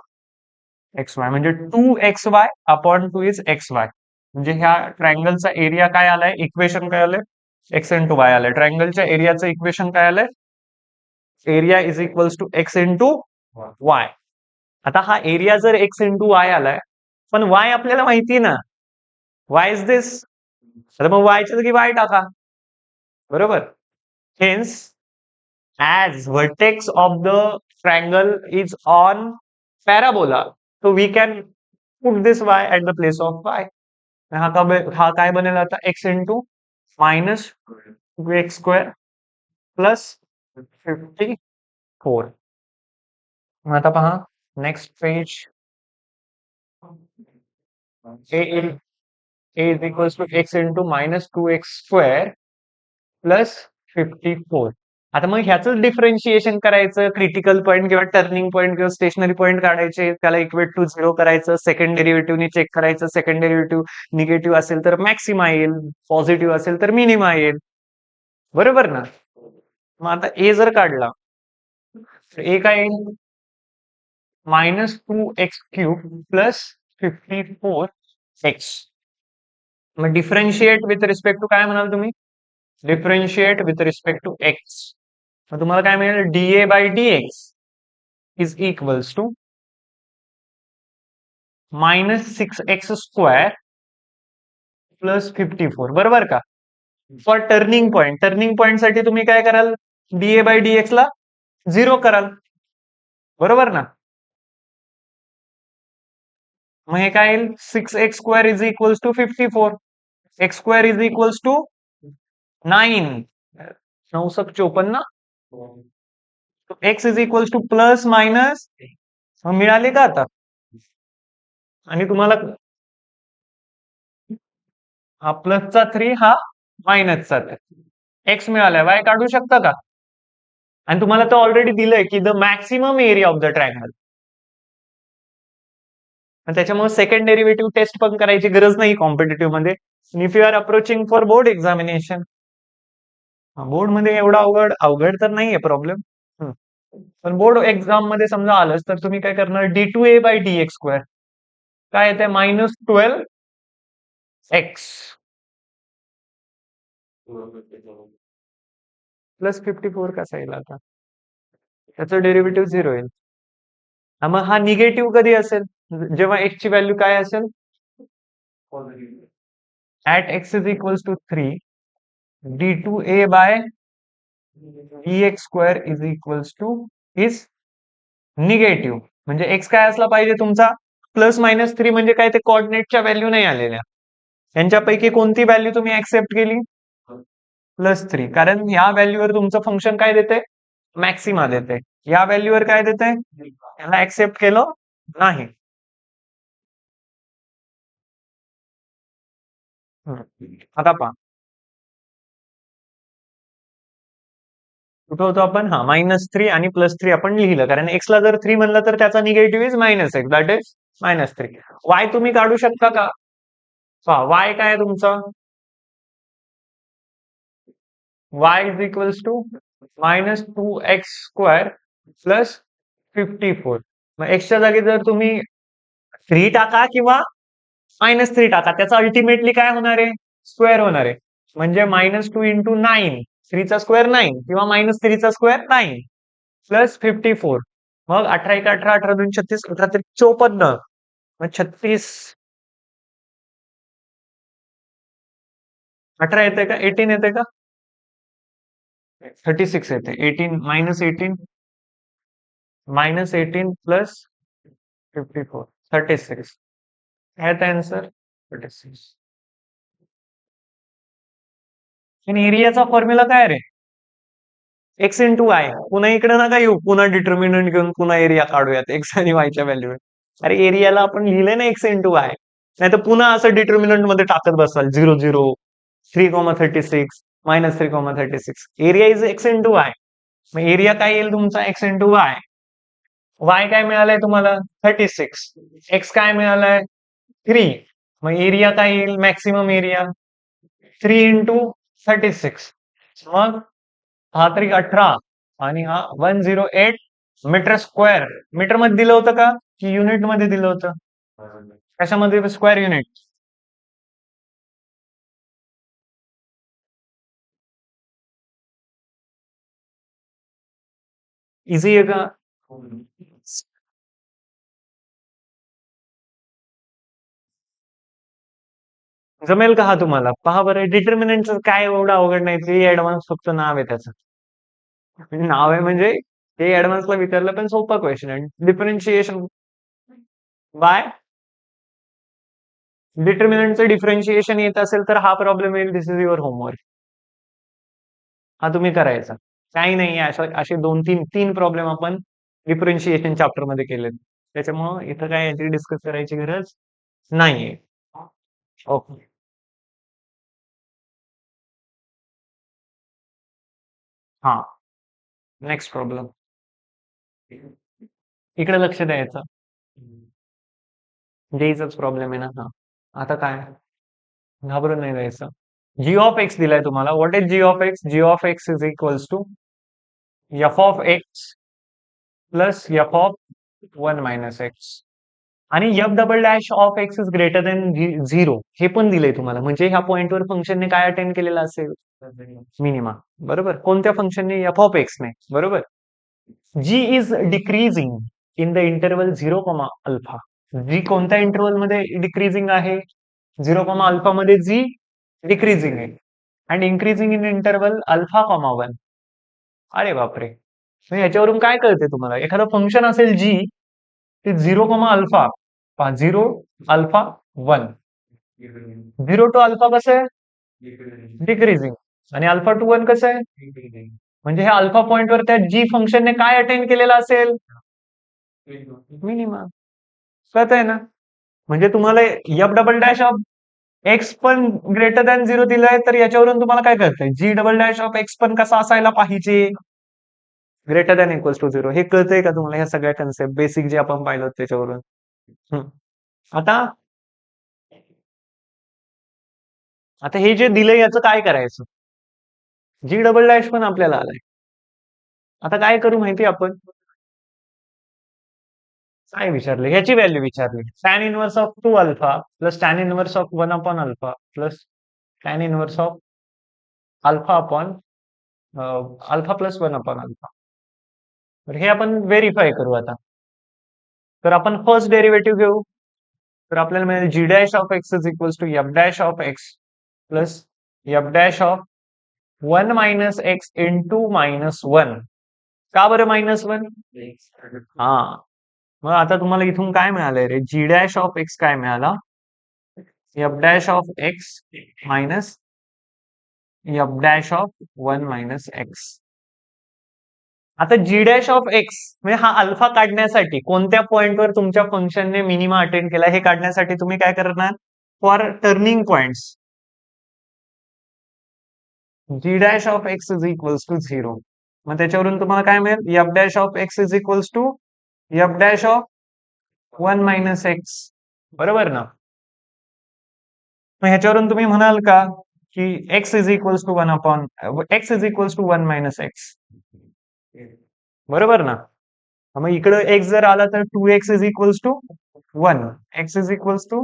A: एक्स वाय म्हणजे 2xy upon 2 is x Y. म्हणजे ह्या ट्रायंगलचा एरिया काय आलाय? इक्वेशन काय आलंय? एक्स इंटू वाय आलंय. ट्रायंगलच्या एरियाचं इक्वेशन काय आलंय? Area is equals to x into y. आता हा एरिया जर एक्स इंटू वाय आलाय, पण वाय आपल्याला माहिती ना, वाय इज दिस. तर मग वायच्या जागी वाय टाका. बरोबर. Hence as vertex of the triangle is on parabola, so we can put this y at the place of y. हा काय बनेल आता? x into minus 2x² plus 54. मग आता पहा next page. a is equals to x into -2x² plus 54. आता मग ह्याच डिफरन्शिएशन करायचं, क्रिटिकल पॉईंट किंवा टर्निंग पॉईंट किंवा स्टेशनरी पॉईंट काढायचे, त्याला इक्वेट टू 0 करायचं, सेकंड डेरिव्हेटिव्हनी चेक करायचं, सेकंड डेरिव्हेटिव्ह निगेटिव्ह असेल तर मॅक्सिमा येईल, पॉझिटिव्ह असेल तर मिनिमा येईल. बरोबर ना? मग आता ए जर काढला तर ए काय येईल? -2x³ plus 54x. मग डिफरन्शिएट विथ रिस्पेक्ट टू काय म्हणाल तुम्ही? Differentiate with respect to x. मग तुम्हाला काय मिळेल? dA/dx is equals to -6x² plus 54. बरोबर का? फॉर टर्निंग पॉइंट साठी तुम्ही काय कराल? dA/dx ला 0 कराल. बरोबर ना? मग हे काय येईल? 6x² is equals to 54. x² is equals to 9. 954. X is equals to plus minus मिळाले का आता? आणि तुम्हाला हा प्लसचा 3 हा मायनसचा 3. एक्स मिळालाय, वाय काढू शकता का? आणि तुम्हाला तर ऑलरेडी दिलंय की the maximum area of the triangle. त्याच्यामुळे सेकंड डेरिव्हेटिव्ह टेस्ट पण करायची गरज नाही कॉम्पिटेटिव्ह मध्ये. If you are approaching for board examination. Board मध्ये एवढा अवघड अवघड तर नाहीये प्रॉब्लेम. पण बोर्ड एक्झाम मध्ये समजा आलंच तर तुम्ही काय करणार? d2a/dx². काय येते? -12x प्लस 54 कसा येईल आता? त्याचं डेरिव्हेटिव्ह 0 येईल. मग हा निगेटिव्ह कधी असेल? जेव्हा x ची व्हॅल्यू काय असेल? At x is equals to 3 d2a/dx² is equals to is negative. म्हणजे x काय असला पाहिजे तुमचा? +-3 म्हणजे काय? ते कोऑर्डिनेटच्या व्हॅल्यू नाही आलेल्या. यांच्यापैकी कोणती व्हॅल्यू तुम्ही ऍक्सेप्ट केली? +3. कारण या व्हॅल्यूवर तुमचं फंक्शन काय देते? मॅक्सिमा देते. या व्हॅल्यूवर काय देते? याला ऍक्सेप्ट केलं नाही. आता पहा कुठं होतो आपण? हा -3 आणि +3 आपण लिहिलं. कारण x ला जर 3 म्हणलं तर त्याचा negative is -x. That is -3. y तुम्ही काढू शकता का? पहा y काय आहे तुमचा? y is equals to -2x² plus 54. मग एक्सच्या जागी जर तुम्ही 3 टाका किंवा -3 टाका, त्याचा अल्टिमेटली काय होणार आहे? स्क्वेअर होणार आहे. म्हणजे -2 इंटू 9, 3 चा स्क्वेअर 9 किंवा -3 चा स्क्वेअर 9 प्लस 54. मग 18 1 18, 18 2 36, 18 3 54. मग 36 18 येते का? 18 येते का? 36 येते. 18 -18 प्लस 54 36. काय आहे आन्सर? 36. आणि एरियाचा फॉर्म्युला काय रे? X into Y. पुन्हा इकडे नका येऊ. पुन्हा डिटर्मिनंट घेऊन पुन्हा एरिया काढूयात एक्स आणि वायच्या व्हॅल्यू. अरे एरियाला आपण लिहिलंय ना एक्स इंटू वाय. नाही तर पुन्हा असं डिटर्मिनंट मध्ये टाकत बसाल 0 0 3,36 -3,36. Area is x into Y. मग एरिया काय येईल तुमचा? X into Y. वाय काय मिळालंय तुम्हाला? 36. एक्स काय मिळालाय? 3. मग एरिया काय येईल? Maximum area 3 into 36. मग हा तरी 18 आणि हा 108 मीटर स्क्वेअर. मीटर मध्ये दिलं होतं का? की युनिट मध्ये दिलं होतं? कशामध्ये? Square unit. इझी आहे का? जमेल का हा तुम्हाला? पहा बरं, डिटर्मिनंटचं काय एवढं अवघड नाही. ते ऍडव्हान्स फक्त नाव आहे त्याचं. नाव आहे म्हणजे ते ऍडव्हान्सला विचारलं पण सोपा क्वेश्चन आहे. डिफरन्शिएशन बाय डिटर्मिनंटचं डिफरन्शिएशन येत असेल तर हा प्रॉब्लेम येईल. दिस इज युअर होमवर्क. हा तुम्ही करायचा. काही नाही, असे 2-3 प्रॉब्लेम आपण डिफरन्शिएशन चॅप्टर मध्ये केलेत. त्याच्यामुळं इथं काय याची डिस्कस करायची गरज नाहीये. ओके. हा. Next problem. इकडे लक्ष द्यायचं. जेईचाच प्रॉब्लेम आहे ना हा. आता काय, घाबरून नाही जायचं. जी ऑफ एक्स दिलाय तुम्हाला. What is g of x? G of x is equals to f of x plus f of 1 minus x. आणि f double dash of x is greater than 0 हे पण दिलंय तुम्हाला. म्हणजे ह्या पॉइंटवर फंक्शनने काय अटेंड केलेला असेल? मिनिमा. बरोबर. कोणत्या फंक्शनने? एफ ऑफ एक्स ने. बरोबर. G is decreasing in the interval 0, alpha. G कोणत्या इंटरवल मध्ये डिक्रीजिंग आहे? 0, अल्फा मध्ये जी डिक्रीजिंग आहे. And increasing in interval alpha, 1. अरे बापरे. मग याच्यावरून काय कळते तुम्हाला? एखादं फंक्शन असेल जी, ते 0, अल्फा. पहा, 0 अल्फा 1. 0 टू अल्फा कसं आहे? डिक्रीजिंग. आणि अल्फा टू 1 कसं आहे? म्हणजे ह्या अल्फा पॉइंटवर त्या जी फंक्शनने काय अटेंड केलेलं असेल? मिनिमम. कळत आहे ना? म्हणजे तुम्हाला f double dash of x पण ग्रेटर दॅन 0 दिलंय, तर याच्यावरून तुम्हाला काय कळतंय? G double dash of x पण कसा असायला पाहिजे? Greater than equals to 0. हे कळतंय का तुम्हाला? ह्या सगळ्या कन्सेप्ट बेसिक जे आपण पाहिलं त्याच्यावरून. हम्म. आता आता हे जे दिलंय याचं काय करायचं? जी डबल डॅश पण आपल्याला आलाय. आता काय करू माहिती आपण? काय विचारले? ह्याची व्हॅल्यू विचारली. Tan inverse of 2 alpha plus tan inverse of 1 upon alpha plus tan inverse of alpha upon alpha plus 1 upon alpha. तर हे आपण व्हेरीफाय करू आता. तर आपण फर्स्ट डेरिव्हेटिव्ह घेऊ. तर आपल्याला मिळेल g dash of x is equals to f dash of x plus f dash of 1 minus x into -1. का बरं -1? हा. मग आता तुम्हाला इथून काय मिळालंय रे? जी डॅश ऑफ एक्स काय मिळाला? F dash of x minus F dash of 1 minus x. आता जी डॅश ऑफ एक्स म्हणजे हा अल्फा काढण्यासाठी कोणत्या पॉइंटवर तुमच्या फंक्शनने मिनिमा अटेंड केला हे काढण्यासाठी तुम्ही काय करणार? For turning points g dash of x is equals to 0. मग त्याच्यावरून तुम्हाला काय मिळेल? F dash of x is equals to f dash of 1 minus x. बरोबर ना? मग ह्याच्यावरून तुम्ही म्हणाल का की x is equals to 1 upon x is equals to 1 minus x. बरोबर ना? मग इकडे एक्स जर आला तर 2x is equals to 1. X is equals to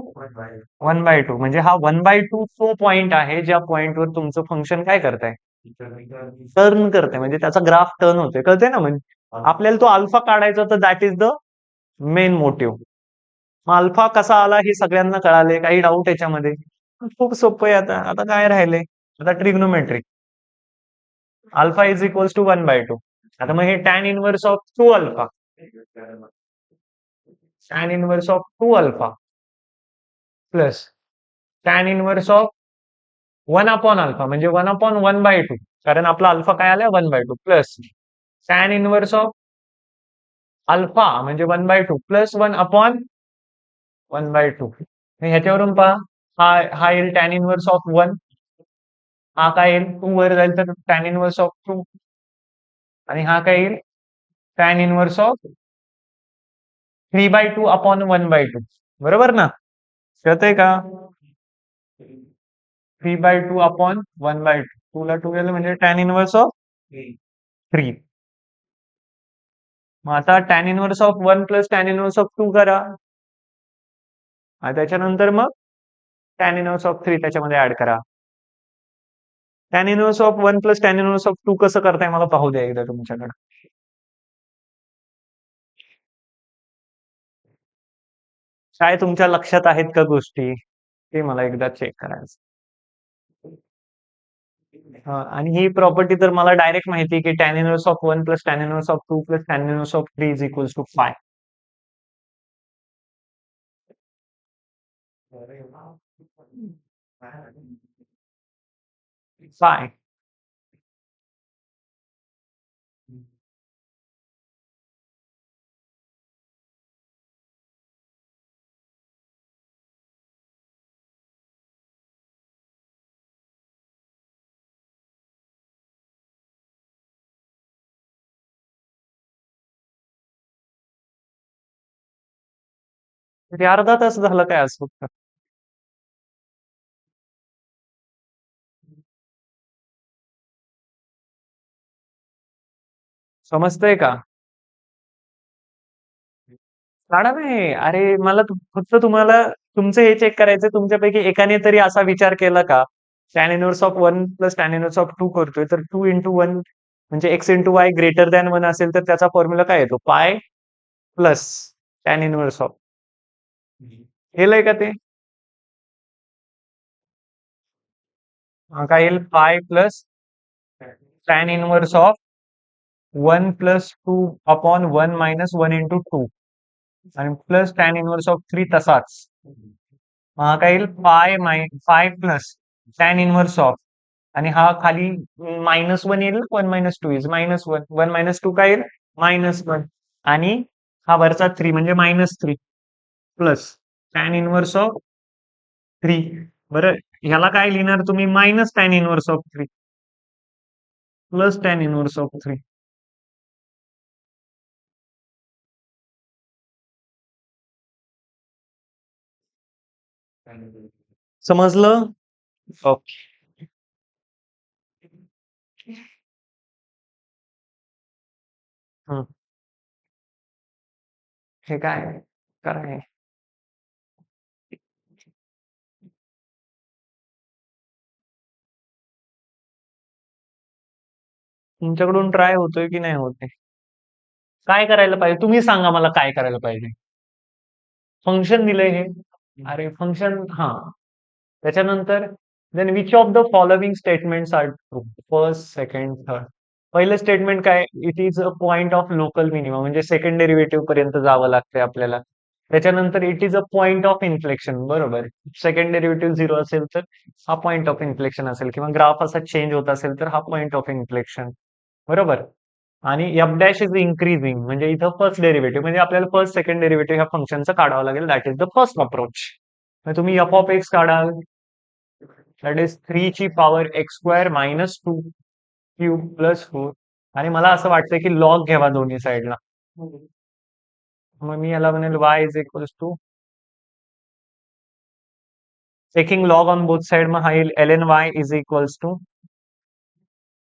A: 1/2. म्हणजे हा 1/2 तो पॉइंट आहे ज्या पॉइंटवर तुमचं फंक्शन काय करताय? टर्न करते. म्हणजे त्याचा ग्राफ टर्न होते. कळते ना? म्हणजे आपल्याला तो अल्फा काढायचा, तर that is the main motive. मग अल्फा कसा आला हे सगळ्यांना कळाले? काही डाऊट याच्यामध्ये? खूप सोपं आहे. आता आता काय राहिले? आता trigonometry. Alpha is equals to 1/2. आता मग हे tan inverse of 2 alpha. Tan inverse of 2 alpha plus tan inverse of 1 upon alpha म्हणजे 1 अपॉन 1/2. कारण आपला अल्फा काय आलाय? 1/2 plus tan inverse of alpha म्हणजे 1/2 प्लस 1 अपॉन 1/2. ह्याच्यावरून पहा, हा हा येईल टॅन इनवर्स ऑफ 1. हा काय येईल? 2 वर जाईल तर टॅन इनवर्स ऑफ 2. आणि हा काय येईल? Tan inverse of 3/2 upon 1/2. बरोबर ना? कळतंय का? 3/2 अपॉन 1/2. 2 ला 2 गेलं म्हणजे टॅन इनवर्स ऑफ 3. मग आता tan inverse of 1 plus tan inverse of 2 करा. आणि त्याच्यानंतर मग टॅन इनवर्स ऑफ 3 त्याच्यामध्ये ऍड करा. Tan inverse of 1 plus tan inverse of 2 कसं करताय मला पाहू द्या एकदा तुमच्याकडे. काय तुमच्या लक्षात आहेत का गोष्टी? ते मला एकदा चेक करायचं. आणि ही प्रॉपर्टी तर मला डायरेक्ट माहिती आहे की tan inverse of 1 plus tan inverse of 2 plus tan inverse of 3 is equals to 5. Pi. ते अर्धा तास झालं काय आज फक्त. समजतंय का? काढा नाही. अरे मला फक्त तुम्हाला तुमचं हे चेक करायचं तुमच्यापैकी एकाने तरी असा विचार केला का? Tan inverse of 1 plus tan inverse of 2 करतोय तर 2 इंटू 1 म्हणजे x into y greater than 1 असेल तर त्याचा फॉर्म्युला काय येतो? पाय प्लस टॅन इनव्हर्स ऑफ. केलंय का ते? काय येईल? Pi plus tan inverse of 1 plus 2 upon 1 minus 1 into 2 आणि प्लस टॅन इनव्हर्स ऑफ 3 तसाच. हा काय येईल? Pi plus tan inverse of आणि हा खाली -1 येईल ना. 1 मायनस 2 इज -1. 1 मायनस 2 काय येईल? -1 आणि हा वरचा 3 म्हणजे -3 प्लस टॅन इनव्हर्स ऑफ 3. बरं, ह्याला काय लिहिणार तुम्ही? Minus tan inverse of 3 plus tan inverse of 3. समजलं? ओके. हं. हे काय? काय? तुमच्याकडून ट्राय होतोय की नाही होत आहे? काय करायला पाहिजे? तुम्ही सांगा मला काय करायला पाहिजे? फंक्शन दिलंय हे. अरे फंक्शन हां. त्याच्यानंतर then which of the following statements are true? First, second, third. पहिलं स्टेटमेंट काय? It is a point of local minimum म्हणजे सेकंड डेरिव्हेटिव्ह पर्यंत जावं लागतंय आपल्याला. त्याच्यानंतर it is a point of inflection. बरोबर. सेकंड डेरिव्हेटिव्ह 0 असेल तर हा पॉइंट ऑफ इन्फ्लेक्शन असेल किंवा ग्राफ असा चेंज होत असेल तर हा पॉइंट ऑफ इन्फ्लेक्शन. बरोबर. आणि एफ डॅश इज इन्क्रीजिंग म्हणजे इथं फर्स्ट डेरिव्हेटिव्ह म्हणजे आपल्याला फर्स्ट सेकंड डेरिव्हेटिव्ह ह्या फंक्शनचं काढावं लागेल. That is the first approach. तुम्ही एफ ऑफ एक्स काढाल दॅट इज 3 ची power x square minus 2 cube plus 4 आणि मला असं वाटतं की लॉग घ्यावा दोन्ही साईडला. मग मी याला म्हणेल y is equals to taking log on both side मग हा येईल ln y is equals to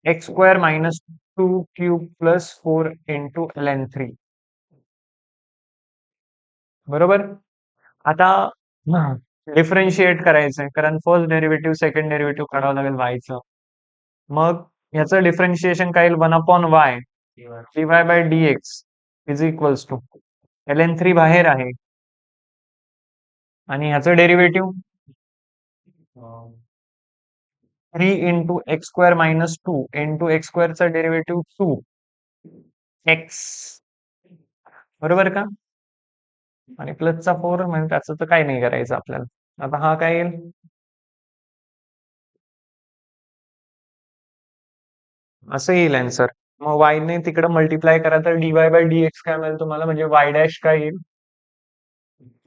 A: x square minus 2 cube plus 4 into ln 3. बरोबर. आता डिफरन्शिएट करायचंय कारण फर्स्ट डेरिव्हेटिव्ह सेकंड डेरिव्हेटिव्ह काढावं लागेल वायचं. मग याचं डिफरन्शिएशन काय येईल? 1 upon y dy by dx is equals to ln 3 बाहेर आहे आणि ह्याचं derivative 3 into x square minus 2 into x स्क्वेअरचा डेरिव्हेटिव्ह 2 एक्स. बरोबर का? आणि प्लसचा 4 म्हणजे त्याचं तर काही नाही करायचं आपल्याला. आता हा काय येईल? असं येईल आन्सर. मग y ने तिकडे मल्टिप्लाय करा तर dy बाय dx काय मिळेल तुम्हाला म्हणजे y डॅश काय येईल?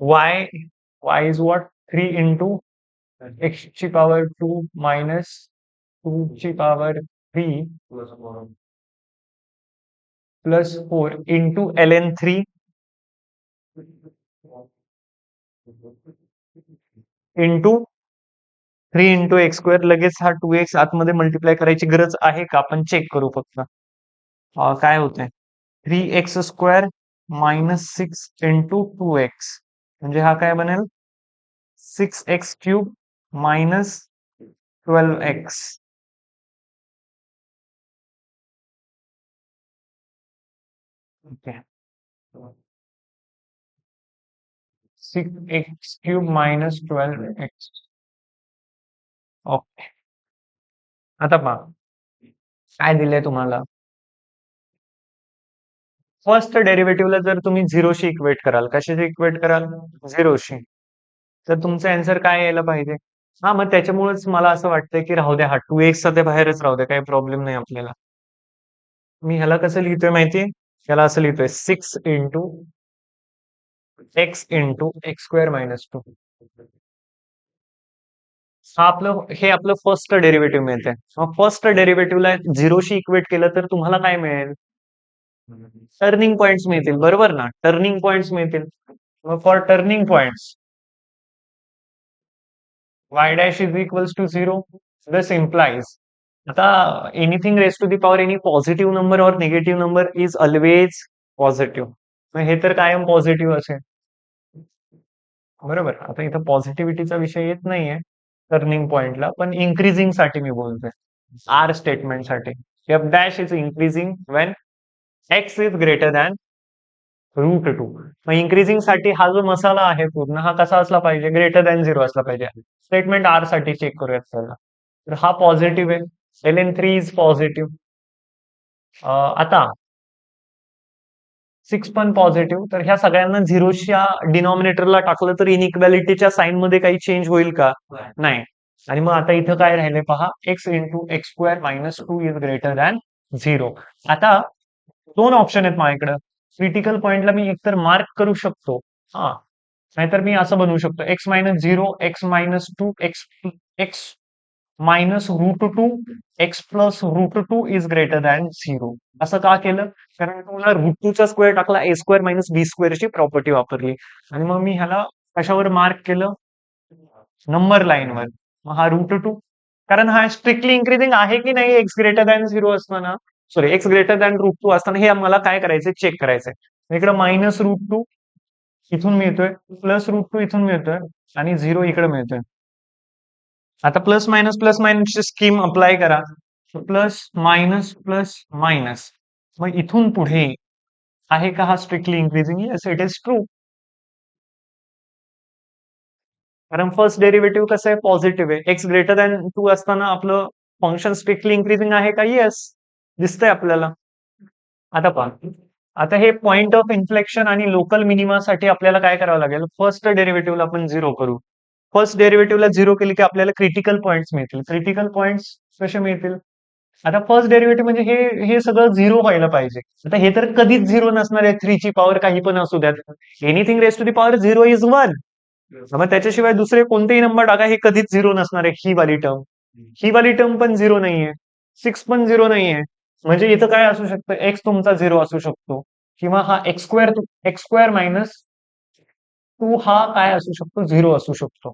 A: y y is what? 3 into x ची पॉवर 2 मायनस 2 ची power 3 plus 4 into ln 3 into 3 into x square. लगेच हा 2x आतमध्ये मल्टिप्लाय करायची गरज आहे का? आपण चेक करू फक्त. काय होतंय? 3x square minus 6 into 2x म्हणजे हा काय बनेल? 6x cube minus 12x. Okay. 6x cube minus 12x. Okay. आता पहा काय दिलंय तुम्हाला. फर्स्ट डेरिव्हेटिव्हला जर तुम्ही झिरोशी इक्वेट कराल, कशाशी इक्वेट कराल? झिरोशी. तर तुमचं आन्सर काय यायला पाहिजे? हा मग त्याच्यामुळेच मला असं वाटतंय की राहू द्या, हा 2x ते बाहेरच राहू द्या, काही प्रॉब्लेम नाही आपल्याला. मी ह्याला कसं लिहितोय माहितीये? ह्याला असं लिहितोय 6 into x into x square minus 2. हे आपलं फर्स्ट डेरिव्हेटिव्ह मिळतंय. मग फर्स्ट डेरिव्हेटिव्हला झिरोशी इक्वेट केलं तर तुम्हाला काय मिळेल? टर्निंग पॉइंट्स मिळतील. बरोबर ना? टर्निंग पॉइंट्स मिळतील. मग for turning points y dash is equals to 0. This implies आता anything raise to the power any positive number or negative number is always positive. मग हे तर कायम पॉझिटिव्ह असेल. बरोबर. आता इथं पॉझिटिव्हिटीचा विषय येत नाहीये टर्निंग पॉइंटला, पण इन्क्रीजिंग साठी मी बोलतोय. आर स्टेटमेंटसाठी f dash is increasing when x is greater than √2. मग इन्क्रीजिंग साठी हा जो मसाला आहे पूर्ण हा कसा असला पाहिजे? ग्रेटर दॅन 0 असला पाहिजे. स्टेटमेंट आर साठी चेक करूयात पहिला. तर हा पॉझिटिव्ह आहे. LN3 is positive. आता 6 पण पॉझिटिव्ह. तर ह्या सगळ्यांना झिरोच्या डिनॉमिनेटरला टाकलं तर इनइक्वॅलिटीच्या साइन मध्ये काही चेंज होईल का? नाही. आणि मग आता इथं काय राहिले पहा, x into x square minus 2 is greater than 0. आता दोन ऑप्शन आहेत माझ्याकडे. क्रिटिकल पॉइंटला मी एकतर मार्क करू शकतो, हा, नाहीतर मी असं बनवू शकतो x-0, x-2, x -√2, x+√2 is greater than 0. असं का केलं? कारण तुम्हाला √2 चा स्क्वेअर टाकला, a square minus b square ची प्रॉपर्टी वापरली. आणि मग मी ह्याला कशावर मार्क केलं? नंबर लाईनवर. मग हा √2, कारण हा स्ट्रिक्टली इन्क्रीजिंग आहे की नाही एक्स ग्रेटर दॅन 0 असताना, सॉरी एक्स ग्रेटर दॅन √2 असताना, हे मला काय करायचंय? चेक करायचंय. इकडे -√2 इथून मिळतोय, +√2 इथून मिळतोय आणि 0 इकडे मिळतोय. आता प्लस मायनसची स्कीम अप्लाय करा. Plus minus plus minus. मग इथून पुढे आहे का हा strictly increasing? Yes, it is true. कारण फर्स्ट डेरिव्हेटिव्ह कसं आहे? पॉझिटिव्ह आहे. एक्स ग्रेटर दॅन 2 असताना आपलं फंक्शन स्ट्रिक्टली इन्क्रीजिंग आहे का? येस, दिसतंय आपल्याला. आता पहा, आता हे पॉइंट ऑफ इन्फ्लेक्शन आणि लोकल मिनिमासाठी आपल्याला काय करावं लागेल? फर्स्ट डेरिव्हेटिव्हला आपण 0 करू. फर्स्ट डेरिव्हेटिव्हला 0 केली की आपल्याला क्रिटिकल पॉइंट्स मिळतील. क्रिटिकल पॉइंट्स कसे मिळतील? आता फर्स्ट डेरिव्हेटिव्ह म्हणजे हे सगळं 0 व्हायला पाहिजे. आता हे तर कधीच 0 नसणार आहे. 3 ची पॉवर काही पण असू द्यात. Anything raise to the power 0 is 1. मग त्याच्याशिवाय दुसरे कोणतेही नंबर टाका, हे कधीच 0 नसणार आहे. ही वाली टर्म, ही वाली टर्म पण 0 नाहीये. 6 पण 0 नाहीये. म्हणजे इथं काय असू शकतं? एक्स तुमचा 0 असू शकतो, किंवा हा एक्स स्क्वेअर मायनस 2 हा काय असू शकतो? 0 असू शकतो.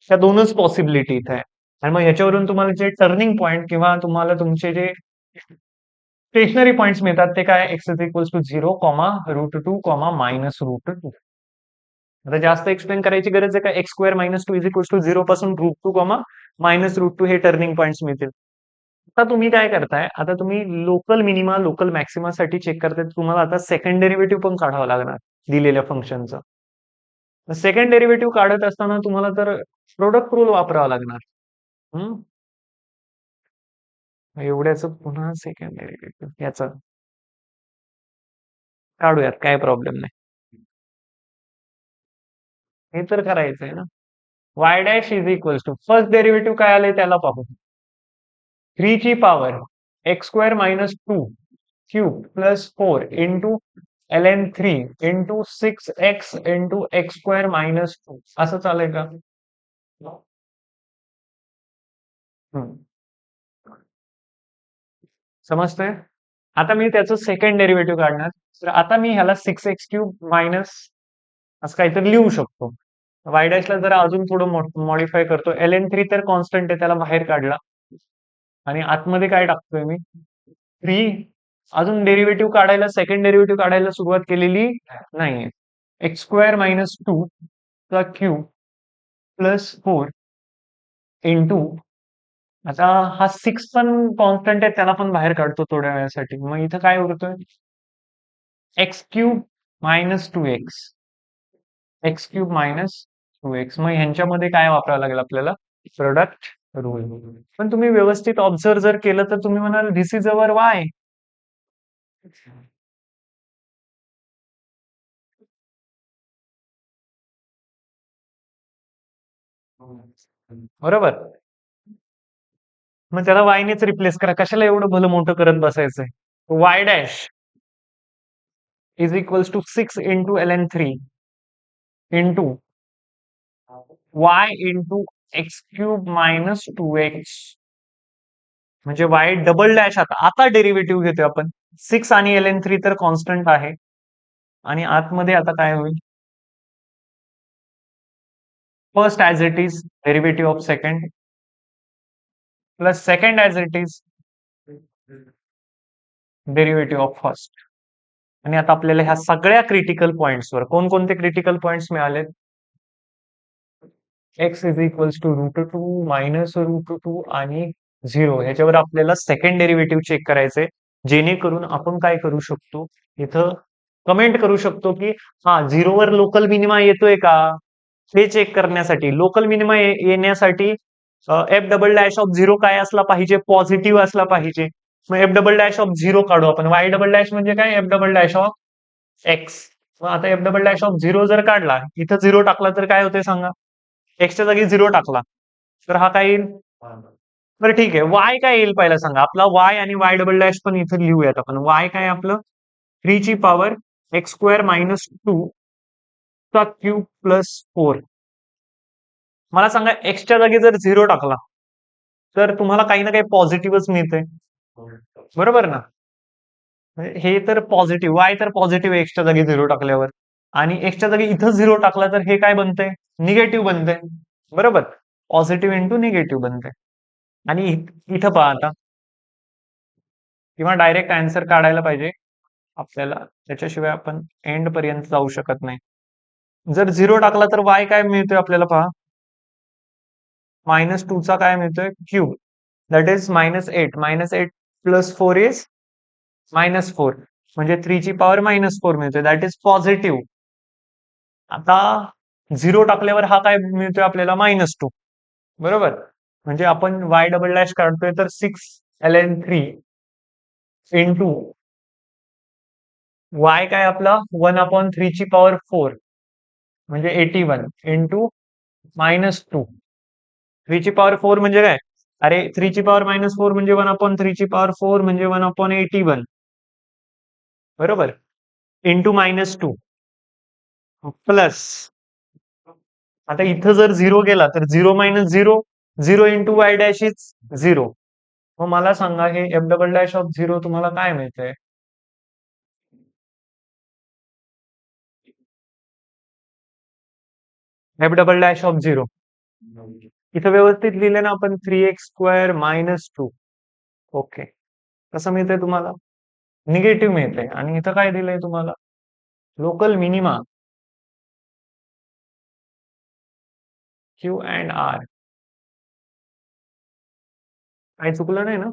A: ह्या दोनच पॉसिबिलिटी इथे आहे. आणि मग ह्याच्यावरून तुम्हाला जे टर्निंग पॉइंट किंवा तुम्हाला तुमचे जे स्टेशनरी पॉइंट्स मिळतात ते काय? X is equals to 0, √2, -√2. आता जास्त एक्सप्लेन करायची गरज आहे का? x² - 2 इज इक्वल्स टू 0 पासून √2, -√2 हे टर्निंग पॉइंट्स मिळतील. आता तुम्ही काय करताय? आता तुम्ही लोकल मिनिमा, लोकल मॅक्सिमा साठी चेक करताय. तुम्हाला आता सेकंड डेरिव्हेटिव्ह पण काढावं लागणार दिलेल्या फंक्शनचं. सेकंड डेरिव्हेटिव्ह काढत असताना तुम्हाला तर प्रोडक्ट रूल वापरावा लागणार. हम्म. एवढ्याचं पुन्हा सेकंड डेरिव्हेटिव्ह याचं काढूयात, काय प्रॉब्लेम नाही. हे तर करायचंय ना. y dash is equals to first derivative काय आलंय त्याला पाहू. 3 ची power x² - 2 cube plus 4 into ln3 into 6x into x² - 2 असं चालेल का? हम्म. समजतंय? आता मी त्याचं सेकंड डेरिव्हेटिव्ह काढणार. तर आता मी ह्याला 6x³ मायनस असं काहीतरी लिहू शकतो. y डॅशला जरा अजून थोडं मॉडिफाय करतो. ln3 तर कॉन्स्टंट आहे, त्याला बाहेर काढला आणि आतमध्ये काय टाकतोय मी? 3. अजून डेरिव्हेटिव्ह काढायला, सेकंड डेरिव्हेटिव्ह काढायला सुरुवात केलेली नाहीये. x² - 2 चा क्यूब प्लस 4 इंटू, आता हा 6 पण कॉन्स्टंट आहे, त्याला पण बाहेर काढतो थोड्या वेळासाठी. मग इथं काय उरतोय? x³ - 2x, x³ - 2x. मग ह्यांच्यामध्ये काय वापरावं लागेल आपल्याला? Product rule. पण तुम्ही व्यवस्थित ऑब्झर्व जर केलं तर तुम्ही म्हणाल धिस इज अवर वाय. बरोबर. मग त्याला y नेच रिप्लेस करा. कशाला एवढं भलं मोठं करत बसायचंय? y dash is equals to 6 into ln3 into y into x³ - 2x. म्हणजे y डबल डॅश. आता डेरिव्हेटिव्ह घेतोय आपण. 6 आणि ln3 तर कॉन्स्टंट आहे, आणि आतमध्ये आता काय होईल? First as it is derivative of second plus second as it is derivative of first. आणि आता आपल्याला ह्या सगळ्या क्रिटिकल पॉइंट्सवर कोणकोणते क्रिटिकल पॉइंट्स मिळाले? X is equals to √2 minus √2 आणि 0 ह्याच्यावर आपल्याला सेकंड डेरिव्हेटिव्ह चेक करायचंय, जेणेकरून आपण काय करू शकतो, इथं कमेंट करू शकतो की हा 0 वर लोकल मिनिमा येतोय का, हे चेक करण्यासाठी. लोकल मिनिमा येण्यासाठी एफ डबल डॅश ऑफ 0 काय असला पाहिजे? पॉझिटिव्ह असला पाहिजे. मग एफ डबल डॅश ऑफ 0 काढू आपण. वाय डबल डॅश म्हणजे काय? F double dash of x. मग आता एफ डबल डॅश ऑफ 0 जर काढला, इथं 0 टाकला तर काय होते सांगा? एक्सच्या जागी 0 टाकला तर हा काय येईल? बरं ठीक आहे. वाय काय येईल पहिला सांगा. आपला वाय आणि वाय डबल डॅश पण इथे लिहूयात आपण. वाय काय आपलं 3 ची पॉवर एक्स स्क्वेअर मायनस 2 चा क्यूब प्लस 4. मला सांगा एक्सच्या जागी जर 0 टाकला तर तुम्हाला काही ना काही पॉझिटिव्हच मिळतंय, बरोबर ना? हे तर पॉझिटिव्ह, वाय तर पॉझिटिव्ह एक्सच्या जागी 0 टाकल्यावर, आणि एक्सच्या जागी इथं 0 टाकला तर हे काय बनतंय? निगेटिव्ह बनतंय, बरोबर? पॉझिटिव्ह इंटू निगेटिव्ह बनतंय. आणि इथं पहा आता, किंवा डायरेक्ट आन्सर काढायला पाहिजे आपल्याला, त्याच्याशिवाय आपण एंड पर्यंत जाऊ शकत नाही. जर 0 टाकला तर वाय काय मिळतोय आपल्याला पहा, -2 चा काय मिळतोय? Cube, that is -8. -8 plus 4 is -4, म्हणजे 3 ची पॉवर -4 मिळतोय, दॅट इज पॉझिटिव्ह. आता 0 टाकल्यावर हा काय मिळतोय आपल्याला? -2, बरोबर? म्हणजे आपण वाय डबल डॅश काढतोय तर 6ln3 इंटू वाय काय आपला 1/3 ची पॉवर 4 म्हणजे 81 इंटू -2. 3 ची पॉवर 4 म्हणजे काय? अरे 3 ची पॉवर -4 म्हणजे 1/3 ची पॉवर 4 म्हणजे 1/81, बरोबर? इंटू -2 प्लस, आता इथं जर 0 गेला तर 0 - 0, 0 इंटू वाय डॅश इज 0. मग मला सांगा हे एफ डबल डॅश ऑफ 0 तुम्हाला काय मिळतंय? एफ डबल डॅश ऑफ 0 इथं व्यवस्थित लिहिले ना आपण, 3x² - 2. ओके, कसं मिळतंय तुम्हाला? निगेटिव्ह मिळतंय. आणि इथं काय दिलंय तुम्हाला? Local minima Q and R. काही चुकलं नाही ना?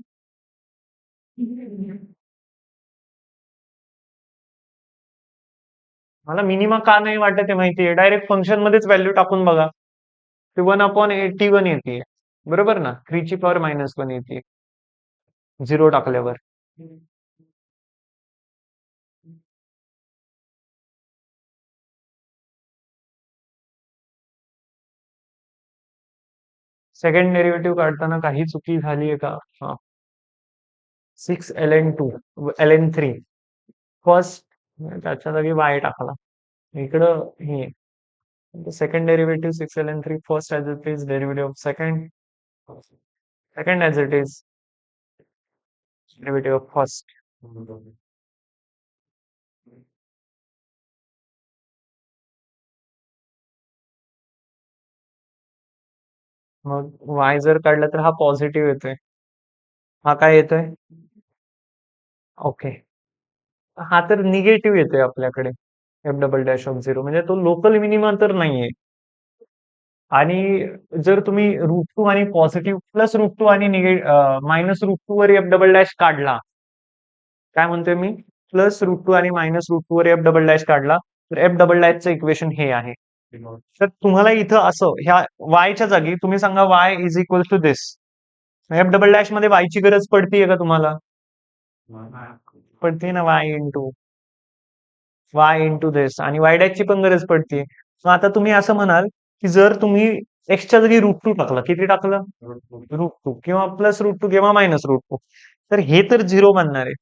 A: मला मिनिमा का नाही वाटत आहे माहितीये, डायरेक्ट फंक्शन मध्येच व्हॅल्यू टाकून बघा. ते 1/81 येते, बरोबर ना? 3 ची पॉवर -1 येते 0 टाकल्यावर. सेकंड डेरिव्हेटिव्ह काढताना काही चुकी झालीये का? हा, 6ln2 ln3 फर्स्ट, त्याच्या जागी वाय टाकला, इकडं हे second derivative 6ln3 first as it is derivative of second, second as it is derivative of first. मग वाय जर काढला तर हा पॉझिटिव्ह येतोय, हा काय येतोय? ओके, हा तर निगेटिव्ह येतोय आपल्याकडे. एफ डबल डॅश ऑफ 0 म्हणजे तो लोकल मिनिमा तर नाहीये. आणि जर तुम्ही √2 आणि पॉझिटिव्ह प्लस √2 आणि -√2 वर एफ डबल डॅश काढला, काय म्हणतोय मी? प्लस √2 आणि -√2 वर एफ डबल डॅश काढला तर एफ डबल डॅशचं इक्वेशन हे आहे. तर तुम्हाला इथं असं ह्या वायच्या जागी तुम्ही सांगा y is equal to this. F double dash मध्ये वायची गरज पडतीये का तुम्हाला? पडते ना, वाय इंटू दिस, आणि वाय डॅशची पण गरज पडते. मग आता तुम्ही असं म्हणाल की जर तुम्ही एक्सच्या जागी √2 टाकलं, किती टाकलं? √2, किंवा प्लस √2 किंवा -√2, तर हे तर 0 बनणार आहे.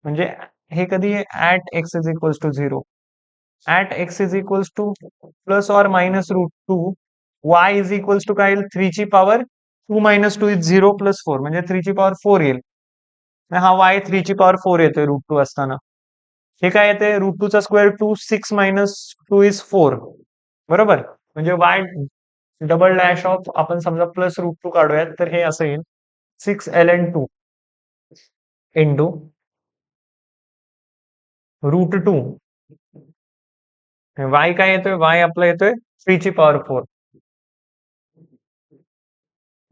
A: म्हणजे हे कधी at x is equals to 0, at x is equals to plus or -√2, y is equals to काय येईल? 3 ची पॉवर 2 - 2 इज 0 प्लस 4 म्हणजे 3 ची पॉवर 4 येईल. हा वाय 3 ची पॉवर 4 येतोय √2 असताना. हे काय येते? √2 चा स्क्वेअर 2, 6 - 2 इज 4, बरोबर? म्हणजे वाय डबल डॅश ऑफ आपण समजा प्लस रूट टू काढूयात तर हे असं येईल 6 ln 2 इंटू रूट 2 वाय काय येतोय वाय आपला येतोय 3 ची पॉवर 4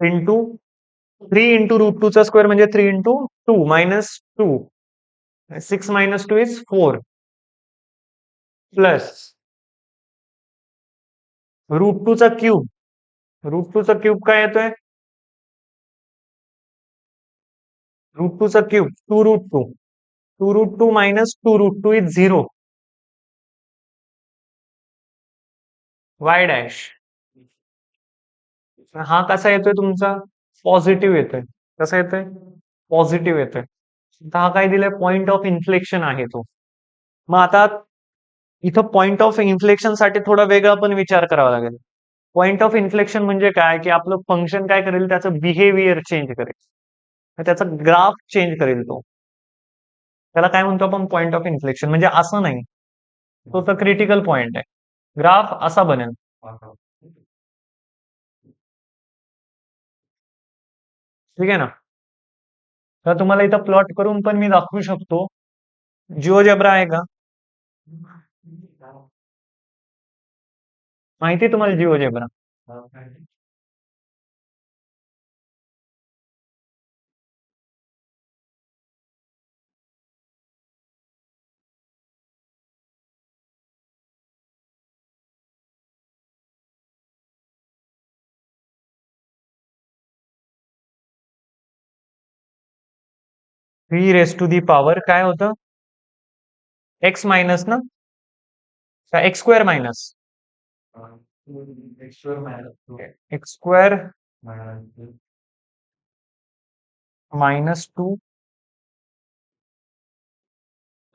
A: इंटू 3 इंटू रूट 2 चा स्क्वेअर म्हणजे 3 into 2 - 2 6 - 2 is 4 plus root two चा क्यूब काय येतोय रूट टू चा cube 2 root 2 - 2 root 2 is 0 y dash हा कसा येतोय तुमचा पॉझिटिव्ह येतोय कसा येतोय पॉझिटिव्ह येतोय तर हा काय दिलाय पॉइंट ऑफ इन्फ्लेक्शन आहे तो मग आता इथं पॉइंट ऑफ इन्फ्लेक्शन साठी थोडा वेगळा पण विचार करावा लागेल पॉइंट ऑफ इन्फ्लेक्शन म्हणजे काय की आपलं फंक्शन काय करेल त्याचं बिहेवियर चेंज करेल त्याचा ग्राफ चेंज करेल तो त्याला काय म्हणतो आपण पॉइंट ऑफ इन्फ्लेक्शन म्हणजे असं नाही तो तर क्रिटिकल पॉइंट आहे ग्राफ असा बनेल ठीक आहे ना तर तुम्हाला इथं प्लॉट करून पण मी दाखवू शकतो जिओजेब्रा आहे का माहिती आहे तुम्हाला GeoGebra 3 raised to the power काय होतं एक्स मायनस ना का x square minus x square -2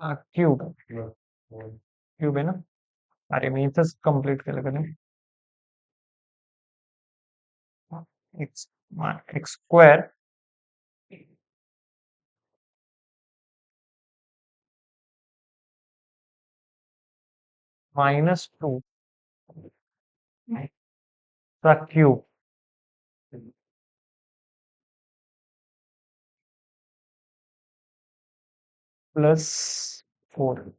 A: cube cube आहे ना अरे मी इथंच कम्प्लीट केलं का नाही एक्स एक्स स्क्वेअर -2 चा क्यूब +4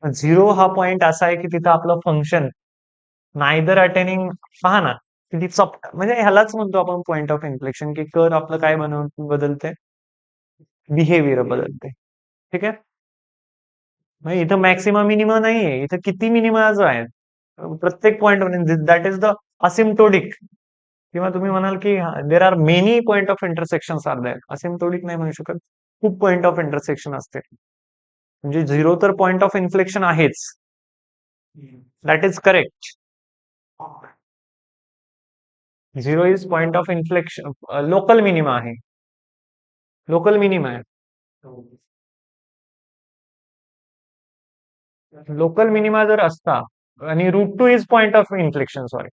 A: झिरो हा पॉइंट असा आहे की तिथं आपलं फंक्शन नायदर अटेनिंग पहा ना किती म्हणजे ह्यालाच म्हणतो आपण पॉइंट ऑफ इन्फ्लेक्शन की कर आपलं काय बदलते बिहेवियर बदलते ठीक आहे म्हणजे इथं मॅक्सिमम मिनिमम नाहीये इथं किती मिनिमा जो आहे प्रत्येक point that is the asymptotic किंवा तुम्ही म्हणाल की there are many point of intersection are there asymptotic नाही म्हणू शकत खूप पॉइंट ऑफ इंटरसेक्शन असते म्हणजे झिरो तर पॉइंट ऑफ इन्फ्लेक्शन आहेच that is correct zero is point of inflection local minima आहे लोकल मिनिमा आहे लोकल मिनिमा जर असता आणि root 2 is point of inflection sorry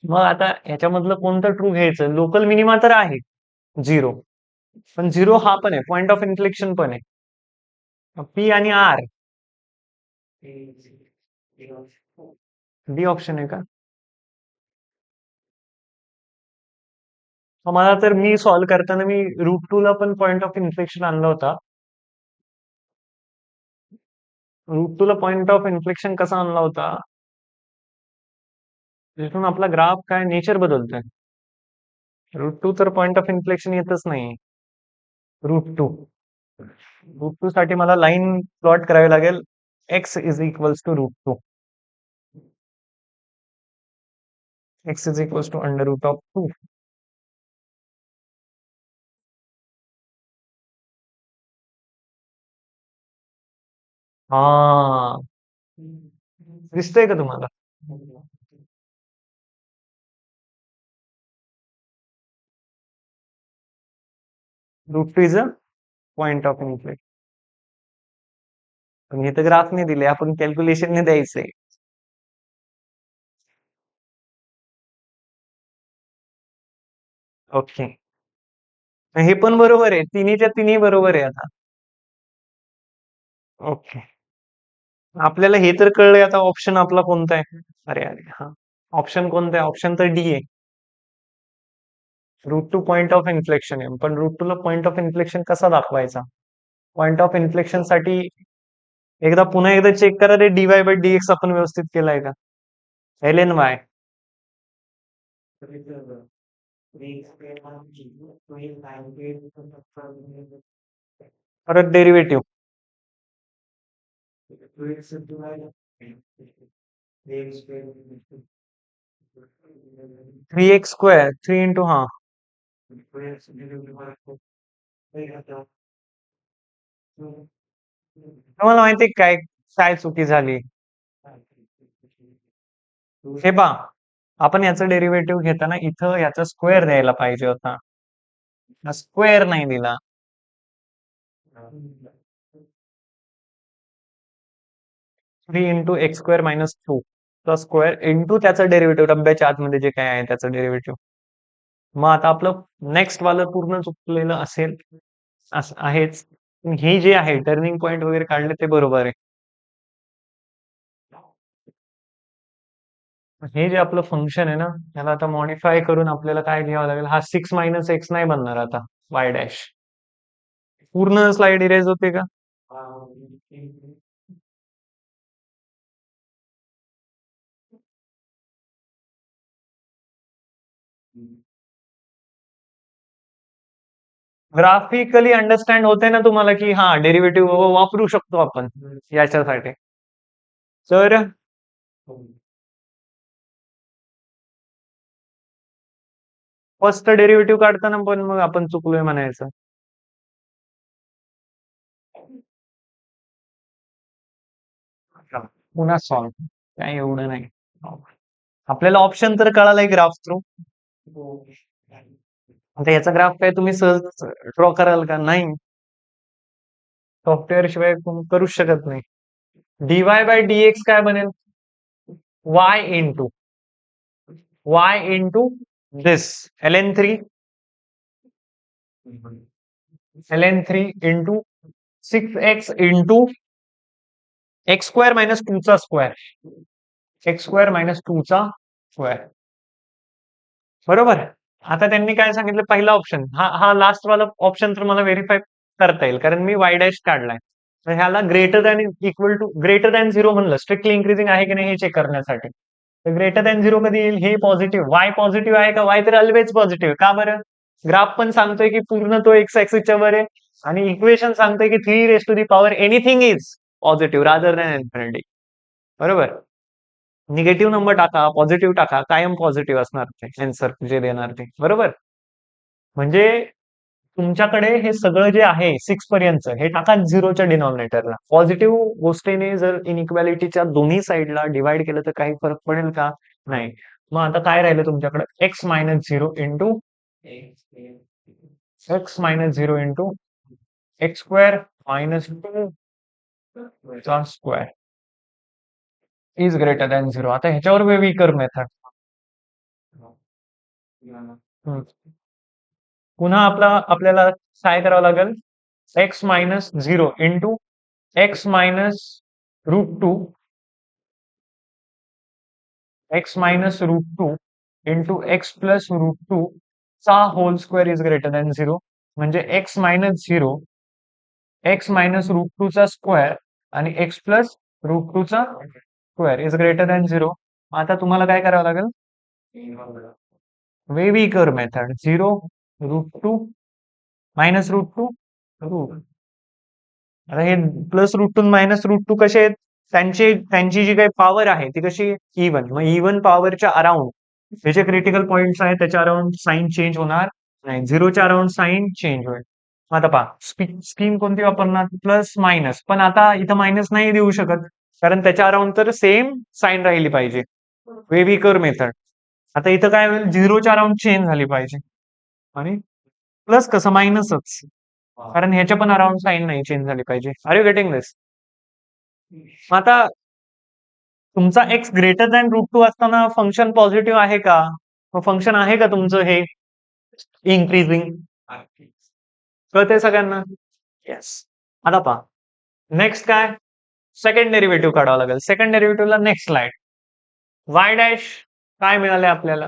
A: मग आता ह्याच्यामधलं कोणतं ट्रू घ्यायचं लोकल मिनिमा तर आहे झिरो पण झिरो हा पण आहे पॉइंट ऑफ इन्फ्लेक्शन पण आहे पी आणि आर डी ऑप्शन आहे का मला तर मी सॉल्व्ह करताना मी रूट 2 ला पण पॉइंट ऑफ इन्फ्लेक्शन आणला होता रूट 2 ला पॉइंट ऑफ इन्फ्लेक्शन कसा आणला होता जिथून आपला ग्राफ काय नेचर बदलतोय रूट 2 तर पॉइंट ऑफ इन्फ्लेक्शन येतच नाही रूट 2 साठी मला लाईन प्लॉट करावी लागेल x is equals to root 2 x is equals to √2 हा दिसतंय का तुम्हाला root 2 is a point of inflection पण हे तर ग्राफ नाही दिले आपण कॅल्क्युलेशन ने द्यायचंय ओके हे पण बरोबर आहे तिन्हीच्या तिन्ही बरोबर आहे आता ओके आपल्याला हे तर कळलंय आता ऑप्शन आपला कोणता आहे. अरे अरे हा ऑप्शन कोणता आहे? ऑप्शन तर डी आहे. Root two point of inflection आहे, पण रूट टू ला पॉइंट ऑफ इन्फ्लेक्शन कसा दाखवायचा? पॉइंट ऑफ इन्फ्लेक्शन साठी पुन्हा एकदा चेक करा रे, डीवाय बाय डीएक्स आपण व्यवस्थित केलाय का? एल एन वाय परत डेरिव्हेटिव्ह 3x² 3 इंटू हा तुम्हाला माहिती काय काय चुकी झाली? हे पहा, आपण याचं डेरिव्हेटिव्ह घेताना इथं याचा स्क्वेअर द्यायला पाहिजे होता. स्क्वेअर नाही दिला. 3 × x² - 2 चा स्क्वेअर इंटू त्याचं डेरिव्हेटिव्ह, डब्याच्या आतमध्ये जे काय आहे त्याचं डेरिव्हेटिव्ह. मग आता आपलं नेक्स्ट वालं पूर्ण चुकलेलं असेल, असं आहेच. हे जे आहे टर्निंग पॉइंट वगैरे काढले ते बरोबर आहे. हे जे आपलं फंक्शन आहे ना, त्याला आता मॉडिफाय करून आपल्याला काय घ्यावं लागेल? हा 6 - x नाही बनणार आता, y डॅश. पूर्ण स्लाइड इरेज होते का? ग्राफिकली अंडरस्टँड होते ना तुम्हाला, की हा डेरिव्हेटिव्ह वापरू शकतो आपण याच्यासाठी. तर फर्स्ट डेरिव्हेटिव्ह काढताना पण मग आपण चुकलोय म्हणायचं. पुन्हा सॉल्व काय एवढं नाही. आपल्याला ऑप्शन तर कळालाय ग्राफ थ्रू. आता याचा ग्राफ काय तुम्ही सहज ड्रॉ कराल का? नाही. सॉफ्टवेअर शिवाय कोण करूच शकत नाही. डीवाय बाय डीएक्स काय बनेल? वाय इंटू दिस ln3 into 6x into x² - 2 चा स्क्वेअर, x² - 2 चा स्क्वेअर. बरोबर. आता त्यांनी काय सांगितलं? पहिला ऑप्शन हा हा लास्ट वाला ऑप्शन तर मला व्हेरीफाय करता येईल, कारण मी वाय डॅश काढलाय. तर ह्याला greater than equal to greater than 0 म्हणलं, स्ट्रिक्टली इन्क्रीजिंग आहे की नाही हे चेक करण्यासाठी. तर ग्रेटर दॅन 0 कधी येईल? हे पॉझिटिव्ह. वाय पॉझिटिव्ह आहे का? वाय तर ऑलवेज पॉझिटिव्ह. का बरं? ग्राफ पण सांगतोय की पूर्ण तो एक्स ऍक्सिसच्या वर आहे, आणि इक्वेशन सांगतोय की 3 raised to the power anything is positive rather than infinity. बरोबर. निगेटिव्ह नंबर टाका, पॉझिटिव्ह टाका, कायम पॉझिटिव्ह असणार ते आन्सर जे देणार ते. बरोबर. म्हणजे तुमच्याकडे हे सगळं जे आहे 6 पर्यंत हे टाका 0च्या डिनॉमिनेटरला. पॉझिटिव्ह गोष्टीने जर इनइक्वॅलिटीच्या दोन्ही साईडला डिवाइड केलं तर काही फरक पडेल का? नाही. मग आता काय राहिलं तुमच्याकडे? x-0 इंटू x-2 चा स्क्वेअर इज ग्रेटर दॅन 0. आता ह्याच्यावर वेगळी कर मेथड. पुन्हा आपल्याला काय करावं लागेल? x-0 into x-√2 x-√2 into x+√2 चा whole square is greater than 0. म्हणजे x-√2 चा स्क्वेअर आणि x+√2 चा स्क्वेअर इज ग्रेटर दॅन 0. आता तुम्हाला काय करावं लागेल? वेवी कर मेथड. 0√2 -√2 रूट. आता हे +√2 -√2 कसे आहेत? त्यांची जी काही पॉवर आहे ती कशी? इव्हन. मग इव्हन पॉवरच्या अराउंड हे जे क्रिटिकल पॉइंट्स आहेत त्याच्या अराउंड साईन चेंज होणार नाही. 0च्या अराउंड साईन चेंज होईल. आता पहा स्कीम कोणती वापरणार? Plus minus. पण आता इथं मायनस नाही देऊ शकत, कारण त्याच्या अराउंड तर सेम साईन राहिली पाहिजे. वेवी कर मेथड. आता इथं काय होईल? 0च्या अराउंड चेंज झाली पाहिजे, आणि प्लस कसं? मायनसच, कारण ह्याच्या पण अराउंड साईन नाही चेंज झाली पाहिजे. आर यू गेटिंग दिस? आता तुमचा एक्स ग्रेटर दॅन √2 असताना फंक्शन पॉझिटिव्ह आहे का? मग फंक्शन आहे का तुमचं हे इन्क्रीजिंग? कळतंय सगळ्यांना? येस. आता पहा नेक्स्ट काय? सेकंड डेरिव्हेटिव्ह काढावं लागेल. सेकंड डेरिव्हेटिव्हला नेक्स्ट स्लाइड. वाय डॅश काय मिळालंय आपल्याला?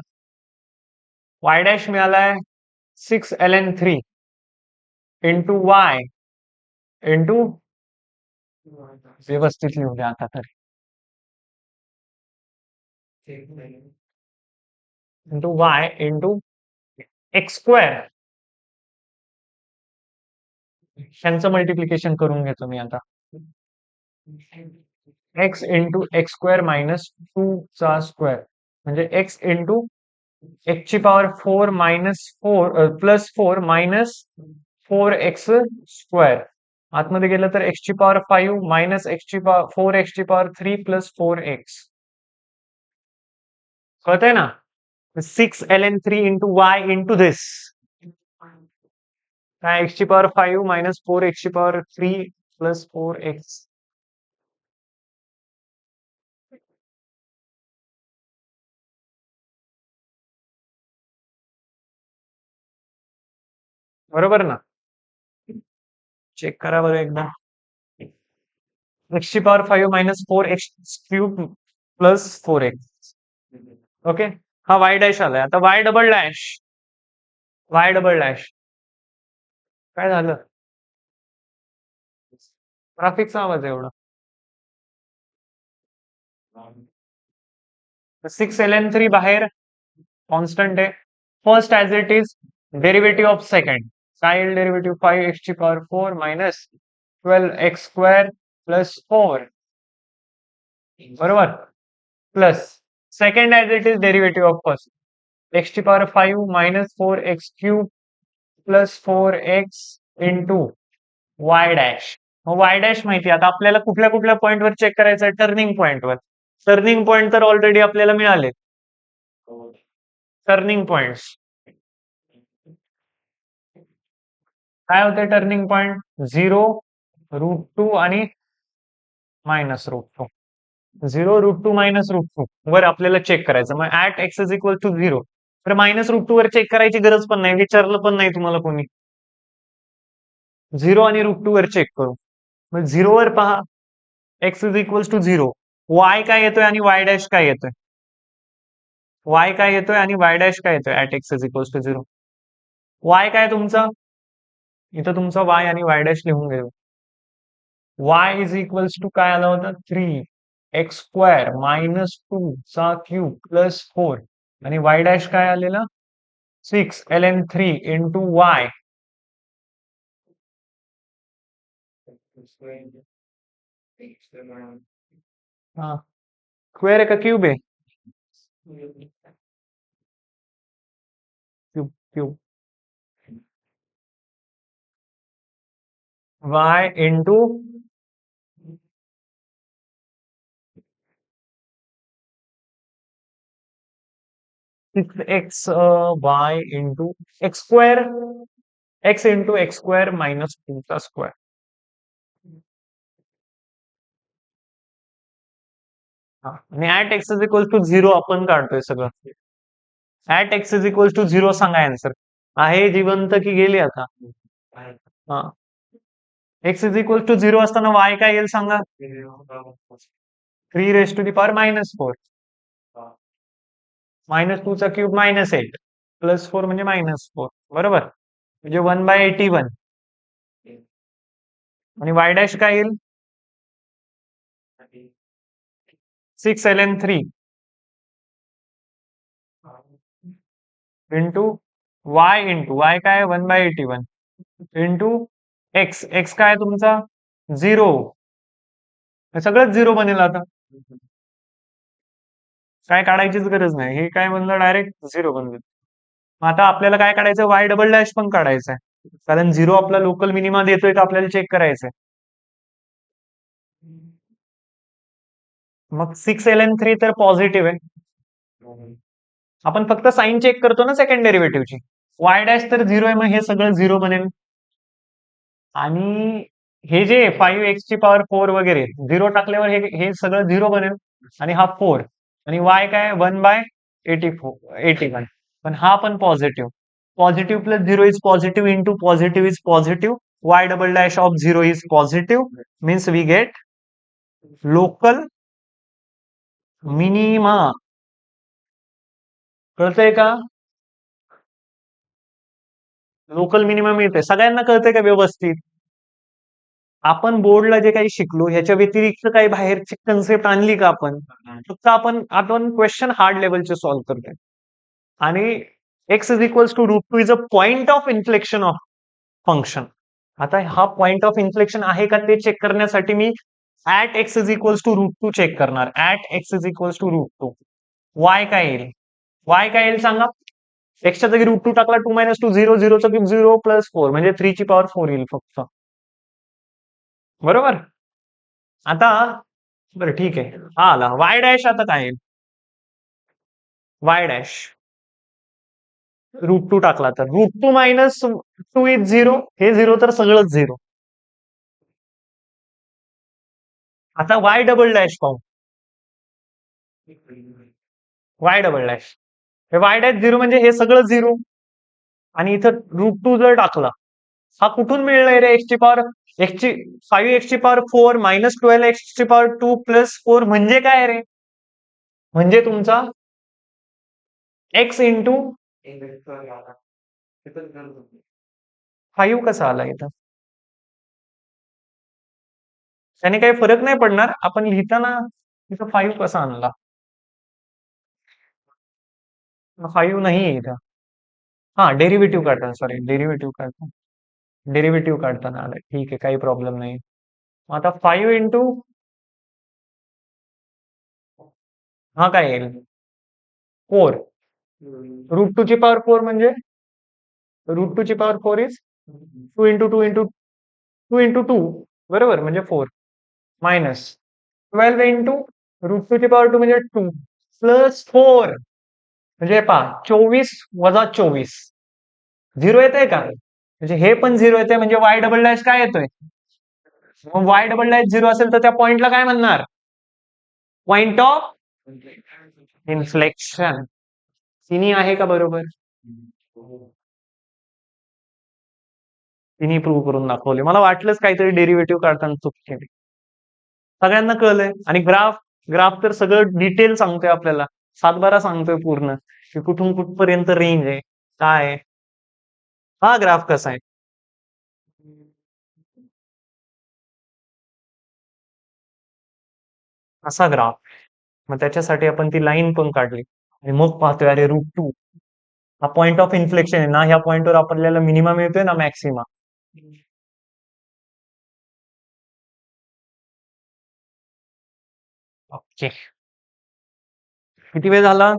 A: वाय डॅश मिळालाय 6ln3 इंटू वाय इंटू, व्यवस्थित लिहू द्या आता तरी, into Y into x square. त्यांचं मल्टिप्लिकेशन करून घेतो मी आता. X into x square minus 2 चा स्क्वेअर म्हणजे एक्स इंटू एक्स ची power 4 minus 4 plus 4 minus 4x square. आतमध्ये गेलं तर एक्स ची पॉवर 5 मायनस एक्स ची पॉवर 4x ची पॉवर 3 प्लस 4x. कळतंय ना? 6ln3 इंटू वाय इंटू दिस काय, एक्स ची पॉवर 5 मायनस 4x ची पॉवर 3 प्लस 4x. बरोबर ना? चेक करा बरं एकदा. एक्स ची power 5 minus 4x cube plus 4x. Okay, हा वाय डॅश आलाय. आता Y double dash, Y double dash काय झालं? ट्रॅफिकचा आवाज आहे एवढा. 6ln3 बाहेर कॉन्स्टंट आहे. First as it is derivative of second. काय येईल डेरिव्हेटिव्ह? 5x ची power 4 minus 12x square plus 4. बरोबर, plus second as it is derivative of first. X ची power 5 minus 4x cube plus 4x into y dash. Y dash माहिती. आता आपल्याला कुठल्या कुठल्या पॉइंटवर चेक करायचं आहे? टर्निंग पॉइंटवर. टर्निंग पॉइंट तर ऑलरेडी आपल्याला मिळाले. टर्निंग पॉइंट्स काय होते? टर्निंग पॉइंट 0, √2 आणि मायनस √2. 0, √2 मायनस √2 वर आपल्याला चेक करायचं. मग at x is equal to 0. तर मायनस √2 वर चेक करायची गरज पण नाही, विचारलं पण नाही तुम्हाला कोणी. 0 आणि √2 वर चेक करू. मग 0 वर पहा, x is equal to 0. Y काय येतोय आणि वाय डॅश काय येतोय? वाय काय येतोय आणि वाय डॅश काय येतोय at x is equal to 0? Y काय तुमचा? इथं तुमचा वाय आणि वाय डॅश लिहून घेऊ. वाय इज इक्वल्स टू काय आला होता? 3x स्क्वेअर मायनस 2 चा क्यूब प्लस 4 आणि वाय डॅश काय आलेला? 6ln3 into Y. हा, स्क्वेअर आहे का क्यूब आहे? Cube cube. Y into x y into x square, x into x square minus 2 चा स्क्वेअर. आणि at x is equal to 0 आपण काढतोय सगळं. At x is equal to 0 सांगा आन्सर. आहे जिवंत की गेली आता? हा, एक्स इज इक्वल टू 0 असताना वाय काय येईल सांगा? 3 raised to the power -4. -2 चा क्यूब -8 प्लस 4 म्हणजे -4. बरोबर, म्हणजे 1/81. आणि वाय डॅश काय येईल? 6ln3 इंटू वाय काय? 1/81 इंटू एक्स. एक्स काय तुमचा? 0. सगळंच 0 बनेल आता. काय काढायचीच गरज नाही, हे काय बनलं? डायरेक्ट 0 बनलं. आता आपल्याला काय काढायचं? वाय डबल डॅश पण काढायचं आहे, कारण 0 आपला लोकल मिनिमा देतोय तर आपल्याला चेक करायचंय. मग 6ln3 तर पॉझिटिव्ह आहे. आपण फक्त साईन चेक करतो ना सेकंड डेरिव्हेटिव्हची. वाय डॅश तर 0 आहे, मग हे सगळं 0 बनेल. आणि हे जे 5x ची पॉवर 4 वगैरे 0 टाकल्यावर हे सगळं 0 बनेल. आणि हा 4 आणि वाय काय? 1/81. पण हा पण positive. Positive plus 0 is positive into positive is positive. Y double dash of 0 is positive, means we get local minima. कळतंय का? लोकल मिनिमम मिळते, सगळ्यांना कळतंय का व्यवस्थित? आपण बोर्डला जे काही शिकलो ह्याच्या व्यतिरिक्त काही बाहेरची कन्सेप्ट आणली का आपण? फक्त आपण आपण क्वेश्चन हार्ड लेवलचे सॉल्व्ह करतोय. आणि x is equals to root two is a point of inflection of function. आता हा पॉइंट ऑफ इन्फ्लेक्शन आहे का ते चेक करण्यासाठी मी at x is equals to root two check करणार. At x is equals to root two. Y काय येईल? वाय काय येईल सांगा? एक्सच्या जागी रूट टू टाकला, 2 - 2 0 चा 0 + 4 म्हणजे 3 ची पॉवर 4 येईल फक्त. बरोबर. आता बरं ठीक आहे, हा आला वाय डॅश. आता काय येईल? वाय डॅश रूट टू टाकला तर रूट 2 - 2 इज 0. हे 0 तर सगळंच 0. आता वाय डबल डॅश पाहू. वाय डबल डॅश, हे वाय डॅश 0 म्हणजे हे सगळं 0. आणि इथं रूट 2 जर टाकला, हा कुठून मिळलाय रे? एक्सची 5 x⁴ -12 x⁴ म्हणजे काय रे? म्हणजे तुमचा एक्स इंटू 5 कसा आला इथं? त्याने काही फरक नाही पडणार. आपण लिहिताना इथं 5 कसा आणला? 5 नाही आहे इथं. हा, डेरिव्हेटिव्ह काढताना, सॉरी, डेरिव्हेटिव्ह काढताना आलाय. ठीक आहे, काही प्रॉब्लेम नाही. आता 5 इंटू हा काय येईल? 4. रूट 2 ची पॉवर 4 म्हणजे रूट 2 ची पॉवर 4 इज 2 × 2 × 2 × 2 बरोबर, म्हणजे 4 मायनस 12 इंटू रूट 2 ची पॉवर 2 म्हणजे 2 प्लस 4 म्हणजे पहा 24 - 24 0 येतंय का? म्हणजे हे पण 0 येतंय, म्हणजे वाय डबल डॅश काय येतोय? मग वाय डबल डॅश 0 असेल तर त्या पॉइंटला काय म्हणणार? Point of inflection. तिन्ही आहे का बरोबर? तिन्ही प्रूव्ह करून दाखवले. मला वाटलंच काहीतरी डेरिव्हेटिव्ह काढताना चूक केली. सगळ्यांना कळलंय. आणि ग्राफ ग्राफ तर सगळं डिटेल सांगतोय आपल्याला. 7-12 सांगतोय पूर्ण, की कुठून कुठपर्यंत रेंज आहे, काय आहे. हा ग्राफ कसा आहे? असा ग्राफ. मग त्याच्यासाठी आपण ती लाईन पण काढली आणि मग पाहतोय अरे रूट 2 हा पॉइंट ऑफ इन्फ्लेक्शन आहे ना, ह्या पॉइंटवर आपल्याला मिनिमम मिळतोय ना मॅक्सिमा. ओके. किती वेळ झाला?